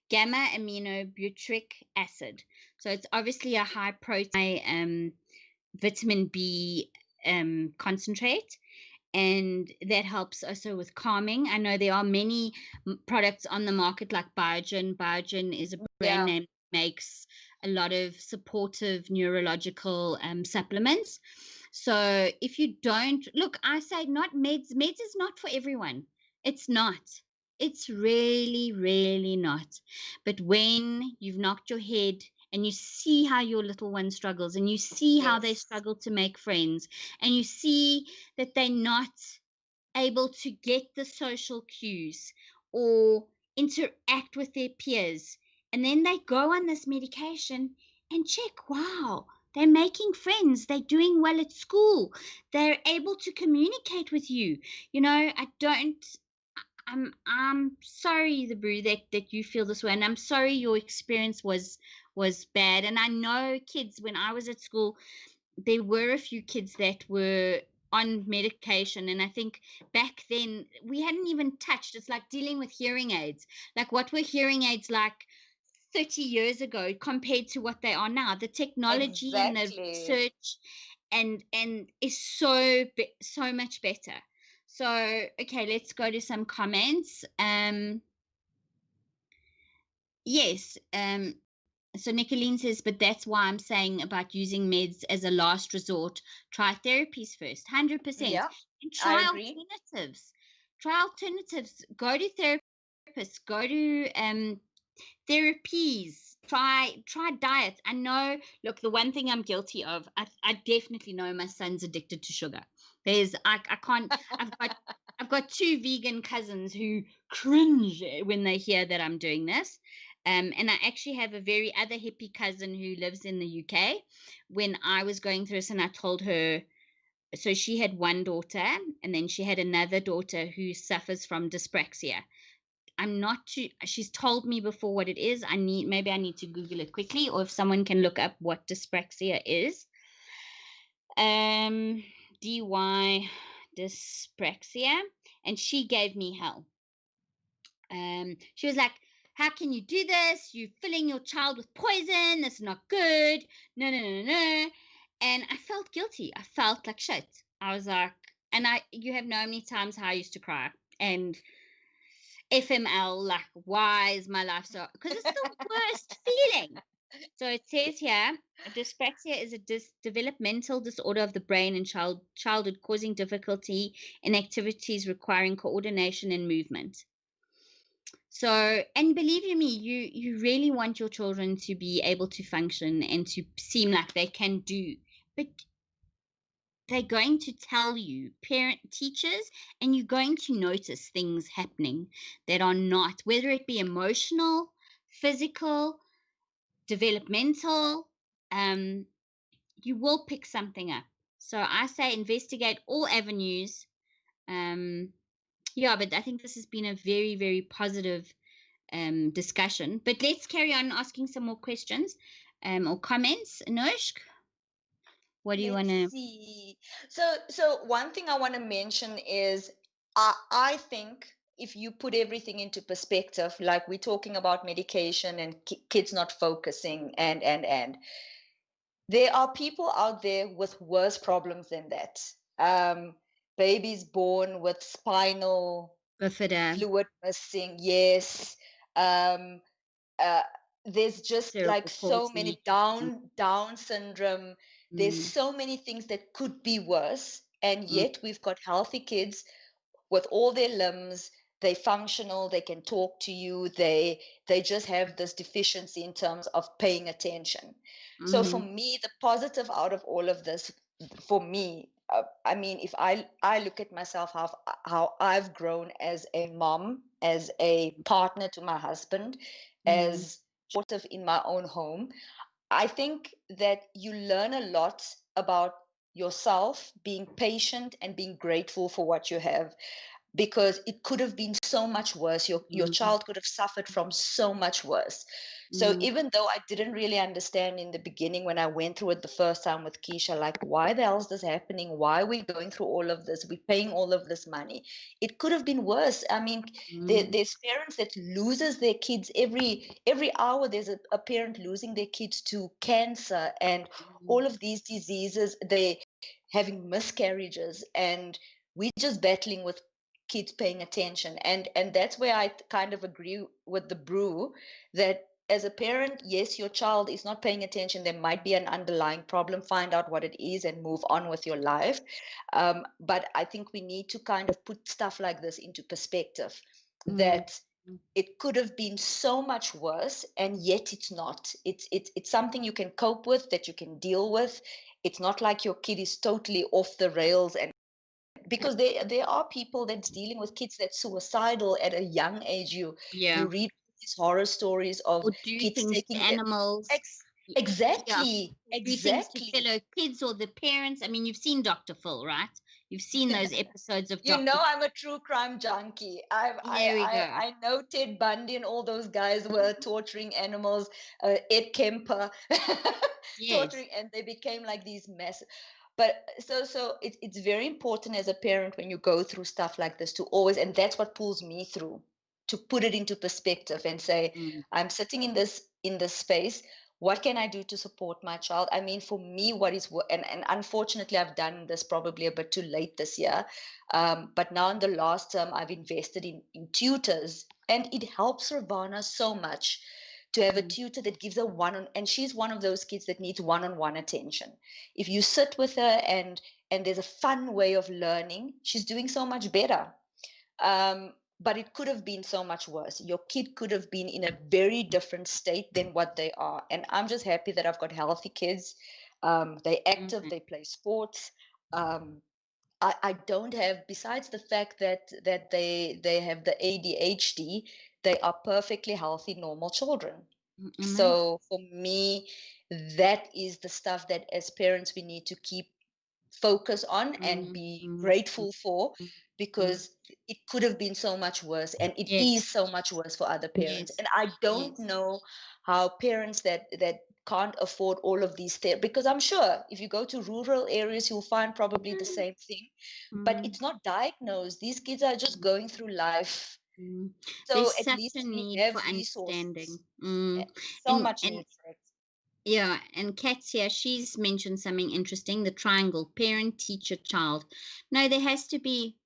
gamma amino butyric acid. So it's obviously a high protein, vitamin B concentrate, and that helps also with calming. I know there are many products on the market like Biogen. Biogen is a brand Yeah. name that makes a lot of supportive neurological supplements. So if you don't look, I say not meds. Meds is not for everyone. It's not. It's really, really not. But when you've knocked your head and you see how your little one struggles and you see how they Yes. struggle to make friends and you see that they're not able to get the social cues or interact with their peers. And then they go on this medication and check, wow, they're making friends. They're doing well at school. They're able to communicate with you. You know, I'm sorry, the Brew, that you feel this way, and I'm sorry your experience was bad. And I know kids, when I was at school, there were a few kids that were on medication, and I think back then we hadn't even touched. It's like dealing with hearing aids. Like, what were hearing aids like 30 years ago compared to what they are now? The technology and the Exactly. research and is so much better. So okay, let's go to some comments. Yes. So Nicolene says, but that's why I'm saying about using meds as a last resort. Try therapies first, 100%. Yeah, And I try agree. alternatives. Try alternatives. Go to therapists. Go to therapies. Try diets. I know. Look, the one thing I'm guilty of, I definitely know my son's addicted to sugar. I can't. I've got two vegan cousins who cringe when they hear that I'm doing this. And I actually have a very other hippie cousin who lives in the UK. When I was going through this, and I told her, so she had one daughter, and then she had another daughter who suffers from dyspraxia. I'm not too. She's told me before what it is. Maybe I need to Google it quickly, or if someone can look up what dyspraxia is. DY dyspraxia, and she gave me hell. She was like, "How can you do this? You're filling your child with poison. That's not good. No, no, no, no." And I felt guilty. I felt like shit. I was like, you have known many times how I used to cry. And FML, like, why is my life so? Because it's the worst feeling. So it says here, dyspraxia is a developmental disorder of the brain in childhood causing difficulty in activities requiring coordination and movement. So, and believe you me, you really want your children to be able to function and to seem like they can do, but they're going to tell you, teachers, and you're going to notice things happening that are not, whether it be emotional, physical, developmental, you will pick something up. So I say investigate all avenues. Yeah, but I think this has been a very, very positive discussion. But let's carry on asking some more questions or comments. Anushka, what do you want Let's to? see. So one thing I want to mention is I think if you put everything into perspective, like we're talking about medication and kids not focusing and there are people out there with worse problems than that. Babies born with spinal Bifida, fluid missing, yes. Um, uh, there's just like cerebral so palsy. many down syndrome. There's Mm, so many things that could be worse, and mm, yet we've got healthy kids with all their limbs, they're functional, they can talk to you, they just have this deficiency in terms of paying attention. So for Mm-hmm. me, the positive out of all of this, for me, I mean, if I look at myself, how I've grown as a mom, as a partner to my husband, Mm-hmm. as supportive in my own home, I think that you learn a lot about yourself, being patient and being grateful for what you have, because it could have been so much worse. Your child could have suffered from so much worse. So Mm-hmm. even though I didn't really understand in the beginning when I went through it the first time with Keisha, like, why the hell is this happening? Why are we going through all of this? We're paying all of this money. It could have been worse. I mean, there's parents that loses their kids every hour. There's a parent losing their kids to cancer and all of these diseases. They having miscarriages, and we're just battling with kids paying attention. And that's where I kind of agree with the Brew, that as a parent, yes, your child is not paying attention, there might be an underlying problem, find out what it is and move on with your life. But I think we need to kind of put stuff like this into perspective, that it could have been so much worse, and yet it's not. It's something you can cope with, that you can deal with. It's not like your kid is totally off the rails, and because there are people that's dealing with kids that's suicidal at a young age. You Yeah. read these horror stories of Or do kids things to taking their animals. Y- Yeah. exactly, Do things to exactly. fellow kids or the parents. I mean, you've seen Dr. Phil, right? You've seen those episodes of You Dr. know, I'm a true crime junkie. There we go. I know Ted Bundy and all those guys were torturing animals. Ed Kemper Yes. torturing, and they became like these massive. But so it's very important as a parent when you go through stuff like this to always, and that's what pulls me through, to put it into perspective and say, Mm, I'm sitting in this space. What can I do to support my child? I mean, for me, what is, and unfortunately, I've done this probably a bit too late this year. But now in the last term, I've invested in tutors, and it helps Ravana so much to have a mm, tutor that gives her and she's one of those kids that needs one-on-one attention. If you sit with her and there's a fun way of learning, she's doing so much better. But it could have been so much worse. Your kid could have been in a very different state than what they are. And I'm just happy that I've got healthy kids. They're active, mm, they play sports. Um, I don't have, besides the fact that they have the ADHD, they are perfectly healthy, normal children. mm, So for me, that is the stuff that as parents we need to keep focus on and mm, be mm, grateful for, mm, mm. because it could have been so much worse, and it is Yes. so much worse for other parents. Yes. And I don't Yes. know how parents that can't afford all of these things, because I'm sure if you go to rural areas you'll find probably the same thing, but Mm, it's not diagnosed. These kids are just mm, going through life. mm. So There's at such a least we need have for resources. understanding. Mm. So And much need for it. yeah, and Katsia, she's mentioned something interesting, the triangle, parent, teacher, child. No, there has to be,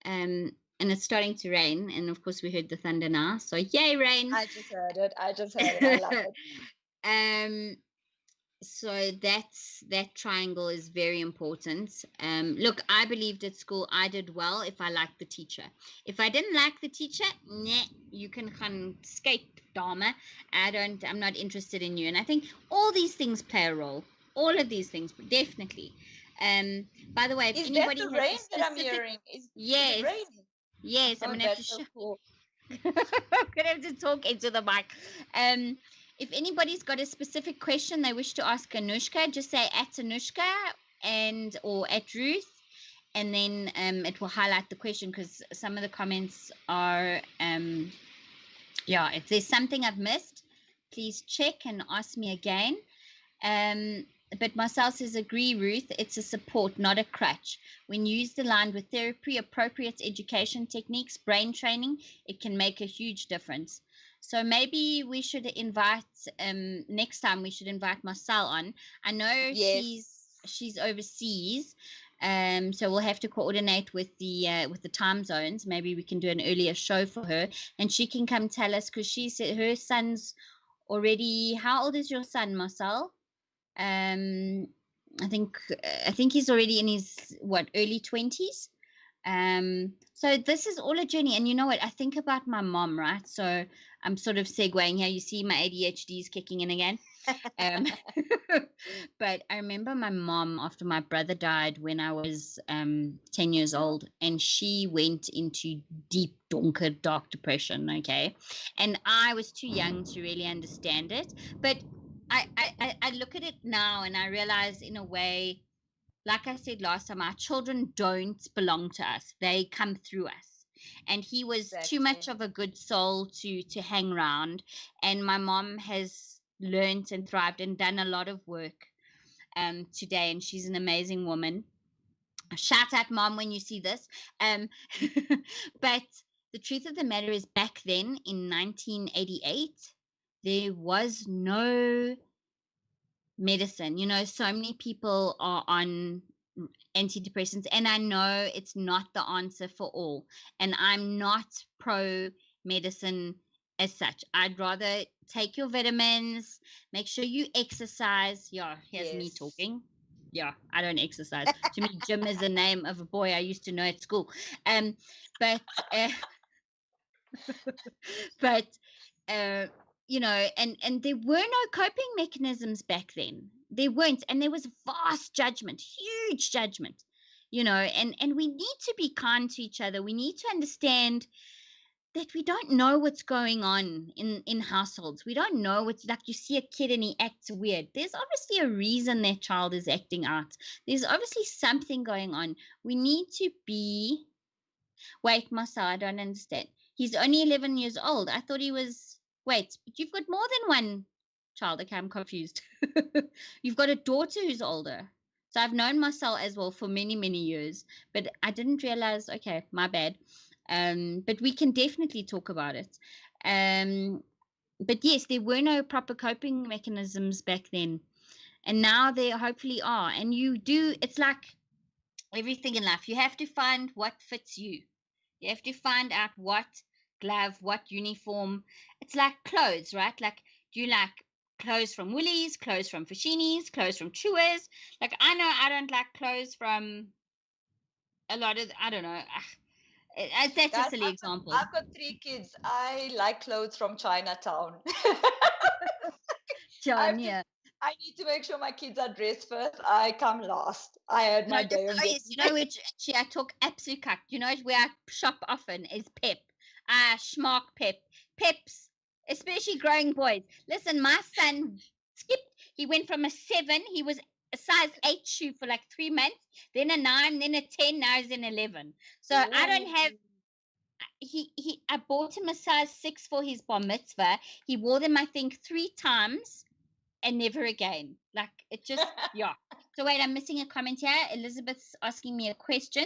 and it's starting to rain, and of course we heard the thunder now, so yay, rain. I just heard it. I just heard it. I love it. um, so that triangle is very important. Look, I believed at school I did well if I liked the teacher. If I didn't like the teacher, nah, you can skate, Dharma. I'm not interested in you. And I think all these things play a role. All of these things, definitely. By the way, if Is that anybody the has a rain that I'm specific, hearing? Is it yes, raining? yes, I'm Oh, gonna have to that's so show. cool. I'm gonna have to talk into the mic. Um, if anybody's got a specific question they wish to ask Anushka, just say at Anushka and or at Ruth, and then it will highlight the question, because some of the comments are yeah. If there's something I've missed, please check and ask me again. Um, but Marcel says, agree, Ruth. It's a support, not a crutch. When used aligned with therapy, appropriate education techniques, brain training, it can make a huge difference. So maybe we should invite next time we should invite Marcel on. I know Yes. she's overseas, so we'll have to coordinate with the time zones. Maybe we can do an earlier show for her, and she can come tell us, because she said her son's already. How old is your son, Marcel? Um, I think he's already in his what, early 20s. So this is all a journey. And you know what? I think about my mom, right? So I'm sort of segueing here. You see my ADHD is kicking in again. Um, but I remember my mom, after my brother died when I was 10 years old, and she went into deep, dark depression. Okay. And I was too young to really understand it. But I look at it now and I realize, in a way, like I said last time, our children don't belong to us. They come through us. And he was too Exactly. much of a good soul to hang around. And my mom has learned and thrived and done a lot of work today. And she's an amazing woman. Shout out, mom, when you see this. Um, but the truth of the matter is, back then in 1988, there was no medicine. So many people are on antidepressants, and I know it's not the answer for all. And I'm not pro medicine as such. I'd rather take your vitamins, make sure you exercise. Yeah, here's me Yes. talking. Yeah, I don't exercise. To me, gym is the name of a boy I used to know at school. Um, but uh, but uh, and there were no coping mechanisms back then. There weren't, and there was vast judgment, huge judgment. And we need to be kind to each other. We need to understand that we don't know what's going on in households. We don't know what's, like, you see a kid and he acts weird. There's obviously a reason that child is acting out. There's obviously something going on. We need to be. Wait, Masa, I don't understand. He's only 11 years old. I thought he was. Wait, but you've got more than one child. Okay, I'm confused. You've got a daughter who's older. So I've known Marcel as well for many, many years, but I didn't realize. Okay, my bad. But we can definitely talk about it. But yes, there were no proper coping mechanisms back then, and now there hopefully are. And you do. It's like everything in life. You have to find what fits you. You have to find out what glove, what uniform. It's like clothes, right? Like, do you like clothes from Woolies, clothes from Fashinis, clothes from Chewers? Like, I know I don't like clothes from a lot of, I don't know. That's a Guys, silly example. I've got 3 kids. I like clothes from Chinatown. I John, have to yeah. I need to make sure my kids are dressed first. I come last. I had No, my listen, day of oh getting yes, you know which, actually, I talk absolute cuck. You know where I shop often is Pep. Schmark Pep. Peps, especially growing boys. Listen, my son skipped. He went from a 7, he was a size 8 shoe for like 3 months, then a 9, then a 10, now he's an 11. So I Ooh. don't have, I bought him a size 6 for his bar mitzvah. He wore them, I think, 3 times and never again. Like, it just, yeah. So wait, I'm missing a comment here. Elizabeth's asking me a question.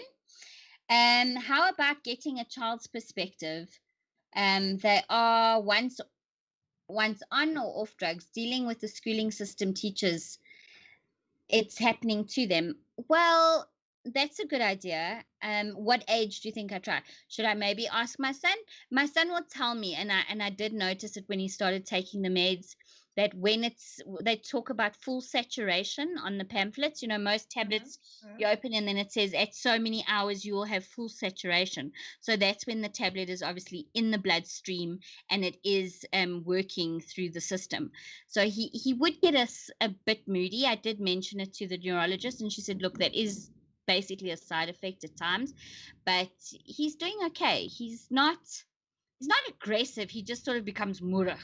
How about getting a child's perspective? They are once on or off drugs, dealing with the schooling system teachers, it's happening to them. Well, that's a good idea. What age do you think I try? Should I maybe ask my son? My son will tell me, and I did notice it when he started taking the meds, that when they talk about full saturation on the pamphlets. Most tablets you open and then it says at so many hours you will have full saturation. So that's when the tablet is obviously in the bloodstream and it is working through the system. So he would get us a bit moody. I did mention it to the neurologist, and she said, "Look, that is basically a side effect at times, but he's doing okay. He's not aggressive. He just sort of becomes murach.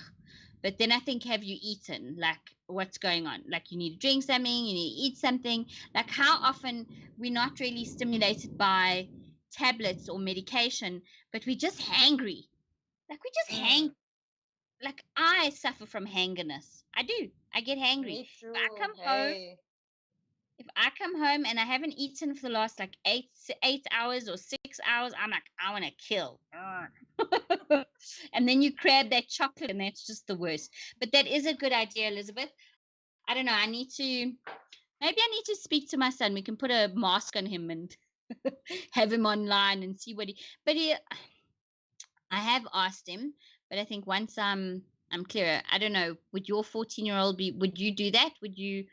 But then I think, have you eaten? Like, what's going on? Like, you need to drink something, you need to eat something. Like, how often we're not really stimulated by tablets or medication, but we're just hangry. Like, we just hang. Mm. Like, I suffer from hangerness. I do. I get hangry. Me If I too. come home, Hey. if I come home and I haven't eaten for the last like 8 hours or 6 hours, I'm like, I want to kill. And then you grab that chocolate, and that's just the worst. But that is a good idea, Elizabeth. I don't know. Maybe I need to speak to my son. We can put a mask on him and have him online and see what he. But I have asked him, but I think once I'm clearer, I don't know. Would your 14-year-old be? Would you do that? Would you?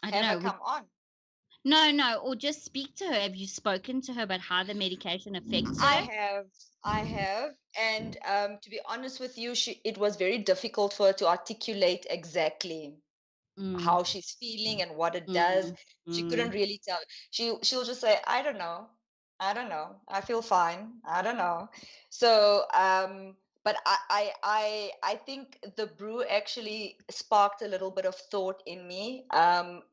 I don't Have her know. come on. No, or just speak to her. Have you spoken to her about how the medication affects I her? have, I have, and to be honest with you, it was very difficult for her to articulate exactly Mm, how she's feeling and what it does. mm, She couldn't mm. really tell. She'll just say, I don't know. I don't know. I feel fine. I don't know. So but I think the brew actually sparked a little bit of thought in me.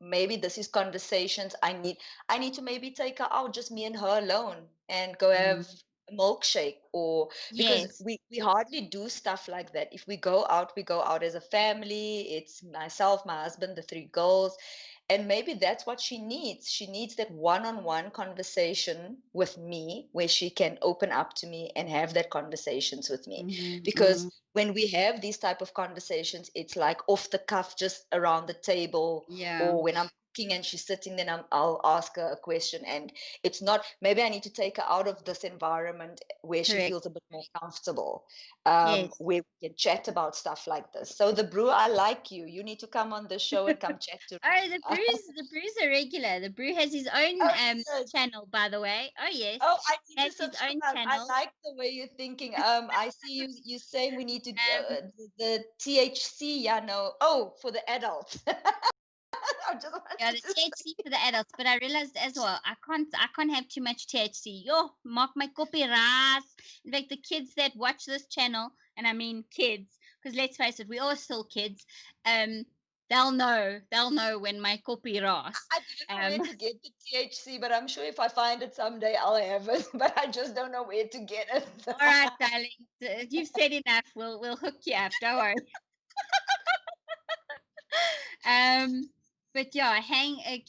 Maybe this is conversations I need to maybe take her out, just me and her alone, and go Mm. have a milkshake, or because Yes. we hardly do stuff like that. If we go out as a family. It's myself, my husband, the three girls, and maybe that's what she needs. She needs that one-on-one conversation with me where she can open up to me and have that conversations with me. Mm, Because mm. when we have these type of conversations, it's like off the cuff, just around the table, Yeah, or when I'm cooking and she's sitting, then I'll ask her a question. And it's not, maybe I need to take her out of this environment where she correct. feels a bit more comfortable, Yes. where we can chat about stuff like this. So the brew, I like you. You need to come on the show and come chat to Oh, me. the Brew's a regular. The Brew has his own Oh, yes. channel, by the way. Oh yes, Oh, I need to has his own subscribe. I channel. like the way you're thinking. I see you saying we need to Um, the THC. Yeah, no. Oh, for the adults. I just yeah, wanted the to say. THC for the adults, but I realized as well I can't have too much THC. Yo, mark my copyright. In fact, the kids that watch this channel, and I mean kids, because let's face it, we are still kids. Um, they'll know when my copyright. I didn't know where Um, to get the THC, but I'm sure if I find it someday, I'll have it. But I just don't know where to get it. all right, darling, you've said enough. We'll hook you up. Don't worry. Um, but yeah,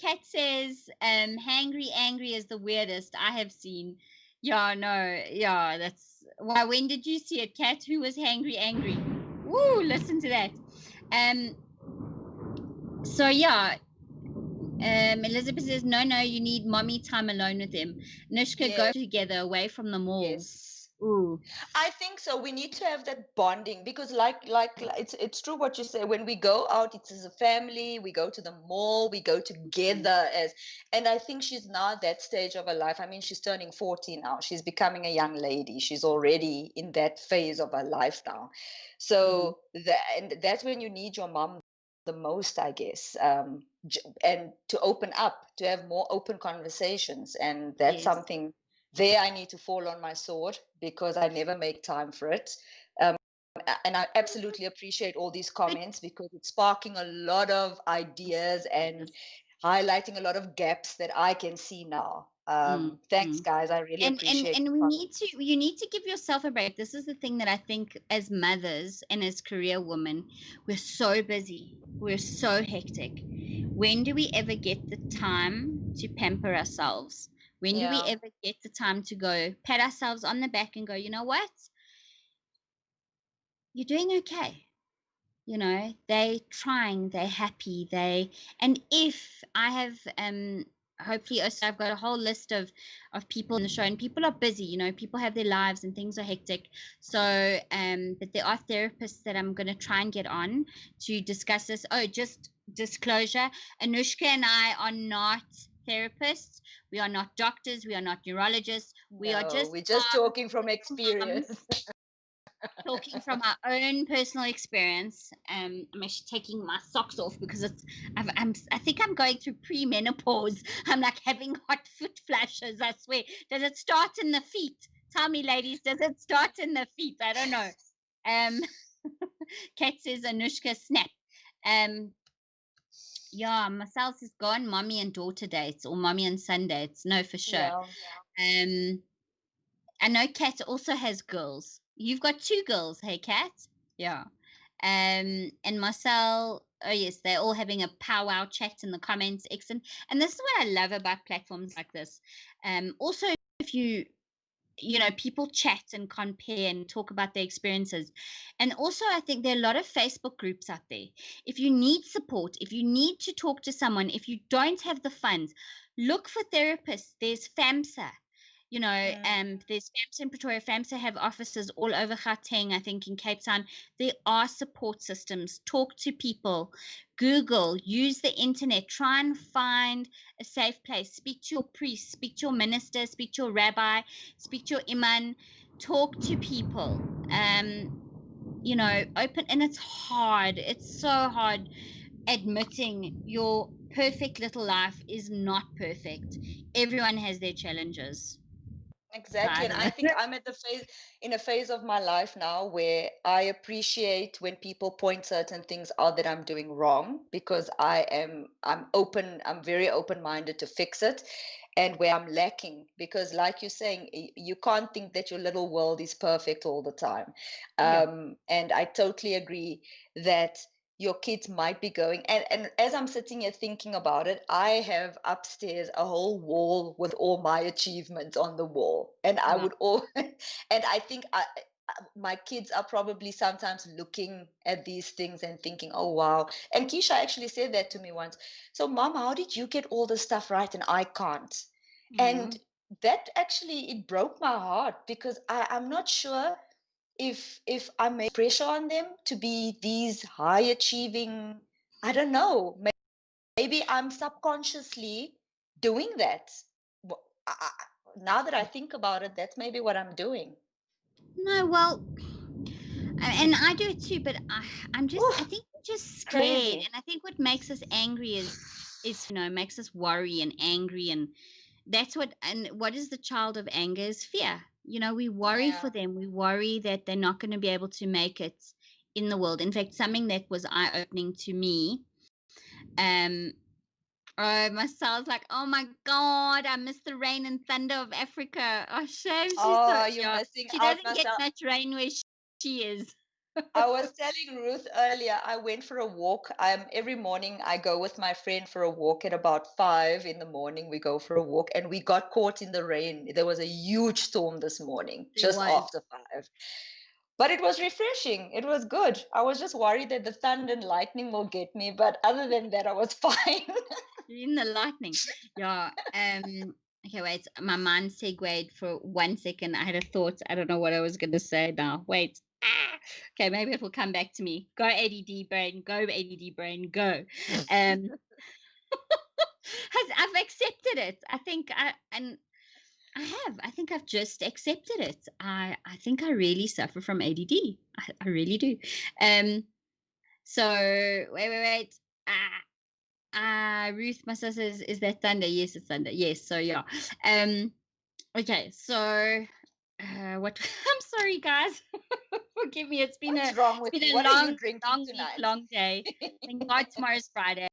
Kat says, hangry angry is the weirdest I have seen. Yeah, no, yeah, that's why. When did you see it, Kat? Who was hangry angry? Woo, listen to that. Um, so yeah, Elizabeth says, no, you need mommy time alone with him. Anushka, go Yes, together away from the mall. yes. Ooh, I think so. We need to have that bonding because, it's true what you say. When we go out, it's as a family. We go to the mall. We go together as, and I think she's now at that stage of her life. I mean, she's turning 40 now. She's becoming a young lady. She's already in that phase of her life now. mm, So and that's when you need your mom the most, I guess. And to open up, to have more open conversations, and that's yes, something there I need to fall on my sword because I never make time for it. Um, and I absolutely appreciate all these but comments because it's sparking a lot of ideas and yes. highlighting a lot of gaps that I can see now. Mm, Thanks, mm. guys. I really appreciate And the we need comments. to you need to give yourself a break. This is the thing that I think as mothers and as career women, we're so busy, we're so hectic. When do we ever get the time to pamper ourselves? When do we Yeah. ever get the time to go pat ourselves on the back and go, you know what, you're doing okay, they trying, they're happy, and if I have hopefully also I've got a whole list of people in the show, and people are busy, people have their lives and things are hectic. So but there are therapists that I'm going to try and get on to discuss this. Oh, just disclosure, Anushka and I are not therapists, we are not doctors, we are not neurologists, we are No, just we're just talking from moms experience. talking from our own personal experience. I'm actually taking my socks off because I think I'm going through premenopause. I'm like having hot foot flashes. I swear. Does it start in the feet? Tell me, ladies. Does it start in the feet? I don't know. Um, Kat says Anushka snap. Um, yeah, Marcel is gone. Mommy and daughter dates or mommy and son dates. No, for sure. Yeah. Um, I know Kat also has girls. You've got two girls, hey Kat? Yeah. And Marcel, oh yes, they're all having a powwow chat in the comments. Excellent. And this is what I love about platforms like this. Also, if people chat and compare and talk about their experiences. And also, I think there are a lot of Facebook groups out there. If you need support, if you need to talk to someone, if you don't have the funds, look for therapists. There's FAMSA. You know, Mm. there's FAMSA in Pretoria. FAMSA have offices all over Gauteng, I think in Cape Town. There are support systems. Talk to people, Google, use the internet, try and find a safe place. Speak to your priest, speak to your minister, speak to your rabbi, speak to your imam, talk to people. You know, open, and it's hard. It's so hard admitting your perfect little life is not perfect. Everyone has their challenges. So Exactly. I And don't I know. think I'm at the phase in a phase of my life now where I appreciate when people point certain things out that I'm doing wrong, because I'm very open-minded to fix it, and where I'm lacking, because like you're saying, you can't think that your little world is perfect all the time. Yeah. And I totally agree that your kids might be going, and as I'm sitting here thinking about it, I have upstairs a whole wall with all my achievements on the wall, and I Wow. would all and I think my kids are probably sometimes looking at these things and thinking, oh wow. And Keisha actually said that to me once. So mom, how did you get all this stuff right and I can't? And Mm. that actually, it broke my heart, because I'm not sure if I'm pressure on them to be these high achieving, I don't know, maybe I'm subconsciously doing that. Now that I think about it, that's maybe what I'm doing. No, well, and I do it too, but I Oof, think we're just scared. crazy. And I think what makes us angry is fear, you know, makes us worry and angry. And what is the child of anger is fear. You know, we worry Yeah. for them. We worry that they're not going to be able to make it in the world. In fact, something that was eye opening to me, um, my soul's like, oh my God, I miss the rain and thunder of Africa. Oh, shame. Oh, you're Yeah, missing she out, doesn't get Marcel. much rain where she is. I was telling Ruth earlier, I went for a walk. Every morning I go with my friend for a walk at about 5 in the morning. We go for a walk and we got caught in the rain. There was a huge storm this morning, There just was. after 5. But it was refreshing. It was good. I was just worried that the thunder and lightning will get me, but other than that, I was fine. In the lightning. Yeah. Okay, wait. My mind segued for 1 second. I had a thought. I don't know what I was going to say now. Wait. Okay, maybe it will come back to me. Go ADD brain. Go ADD brain. Go. Um, I've accepted it. I have. I think I've just accepted it. I think I really suffer from ADD. I really do. Um. So wait. Ruth, my sister says, is that thunder? Yes, it's thunder. Yes. So yeah. Um. Okay. So, what? I'm sorry, guys. Forgive me. What's wrong It's with been you? a What are you long, drinking long week, tonight? long day. Thank God tomorrow's Friday.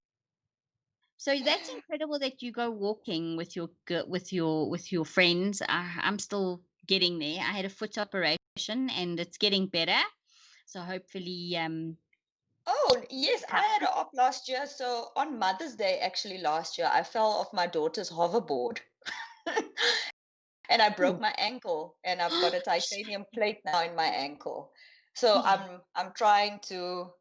So that's incredible that you go walking with your friends. I'm still getting there. I had a foot operation and it's getting better. So hopefully, Oh, yes, it I had helps. an op last year. So on Mother's Day, actually, last year, I fell off my daughter's hoverboard and I broke Oh, my ankle, and I've got a titanium plate now in my ankle. So yeah. I'm trying to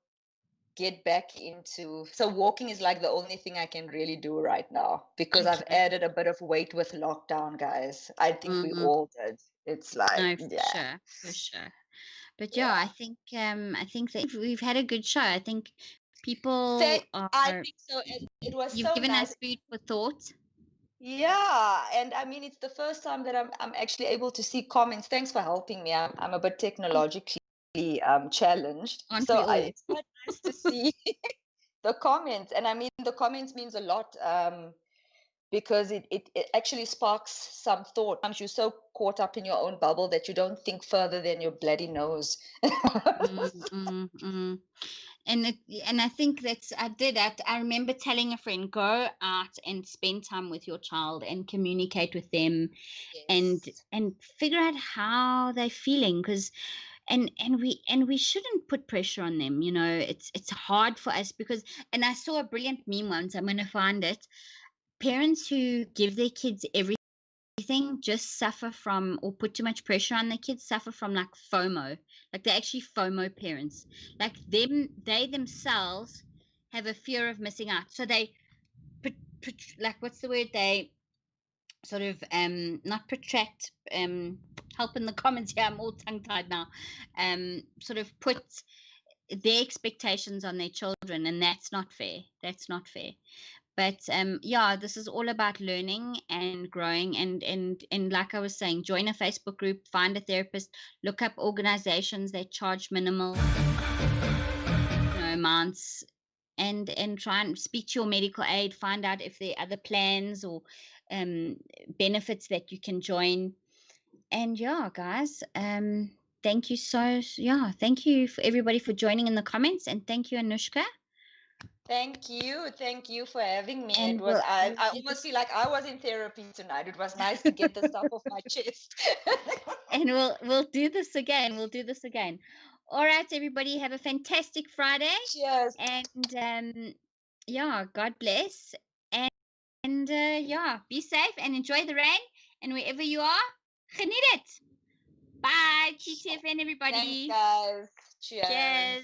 get back into, so walking is like the only thing I can really do right now, because I've Okay. added a bit of weight with lockdown, guys. I think we Mm, all did. It's like, no, for yeah, sure, for sure. But yeah, yeah. I think that we've had a good show. I think Thank, people I are. think so. And it was You've so given nice. us food for thought. Yeah, and I mean, it's the first time that I'm actually able to see comments. Thanks for helping me. I'm a bit technologically challenged, Aren't so we all? it's quite nice to see the comments. And I mean, the comments means a lot, because it actually sparks some thought. Sometimes you're so caught up in your own bubble that you don't think further than your bloody nose. Mm, mm, mm. And it, and I think I remember telling a friend, go out and spend time with your child and communicate with them Yes. and figure out how they're feeling, because and we shouldn't put pressure on them. You know, it's hard for us because, and I saw a brilliant meme once. I'm going to find it. Parents who give their kids everything just suffer from, or put too much pressure on their kids, suffer from like FOMO. Like they're actually FOMO parents. Like they themselves have a fear of missing out. So they put like, what's the word? They sort of not protract, help in the comments here, I'm all tongue-tied now, sort of put their expectations on their children, and that's not fair. That's not fair. But yeah, this is all about learning and growing, and like I was saying, join a Facebook group, find a therapist, look up organizations that charge minimal amounts, and try and speak to your medical aid, find out if there are other plans or benefits that you can join. And yeah, guys, thank you thank you for everybody for joining in the comments, and thank you, Anushka. Thank you for having me. And It was I we'll do almost this, feel like I was in therapy tonight. It was nice to get the stuff off my chest. and we'll do this again. We'll do this again. All right, everybody, have a fantastic Friday, Cheers. and yeah, God bless, and yeah, be safe and enjoy the rain, and wherever you are, geniet it. Bye, TTFN, everybody. Thanks, guys. Cheers. Cheers.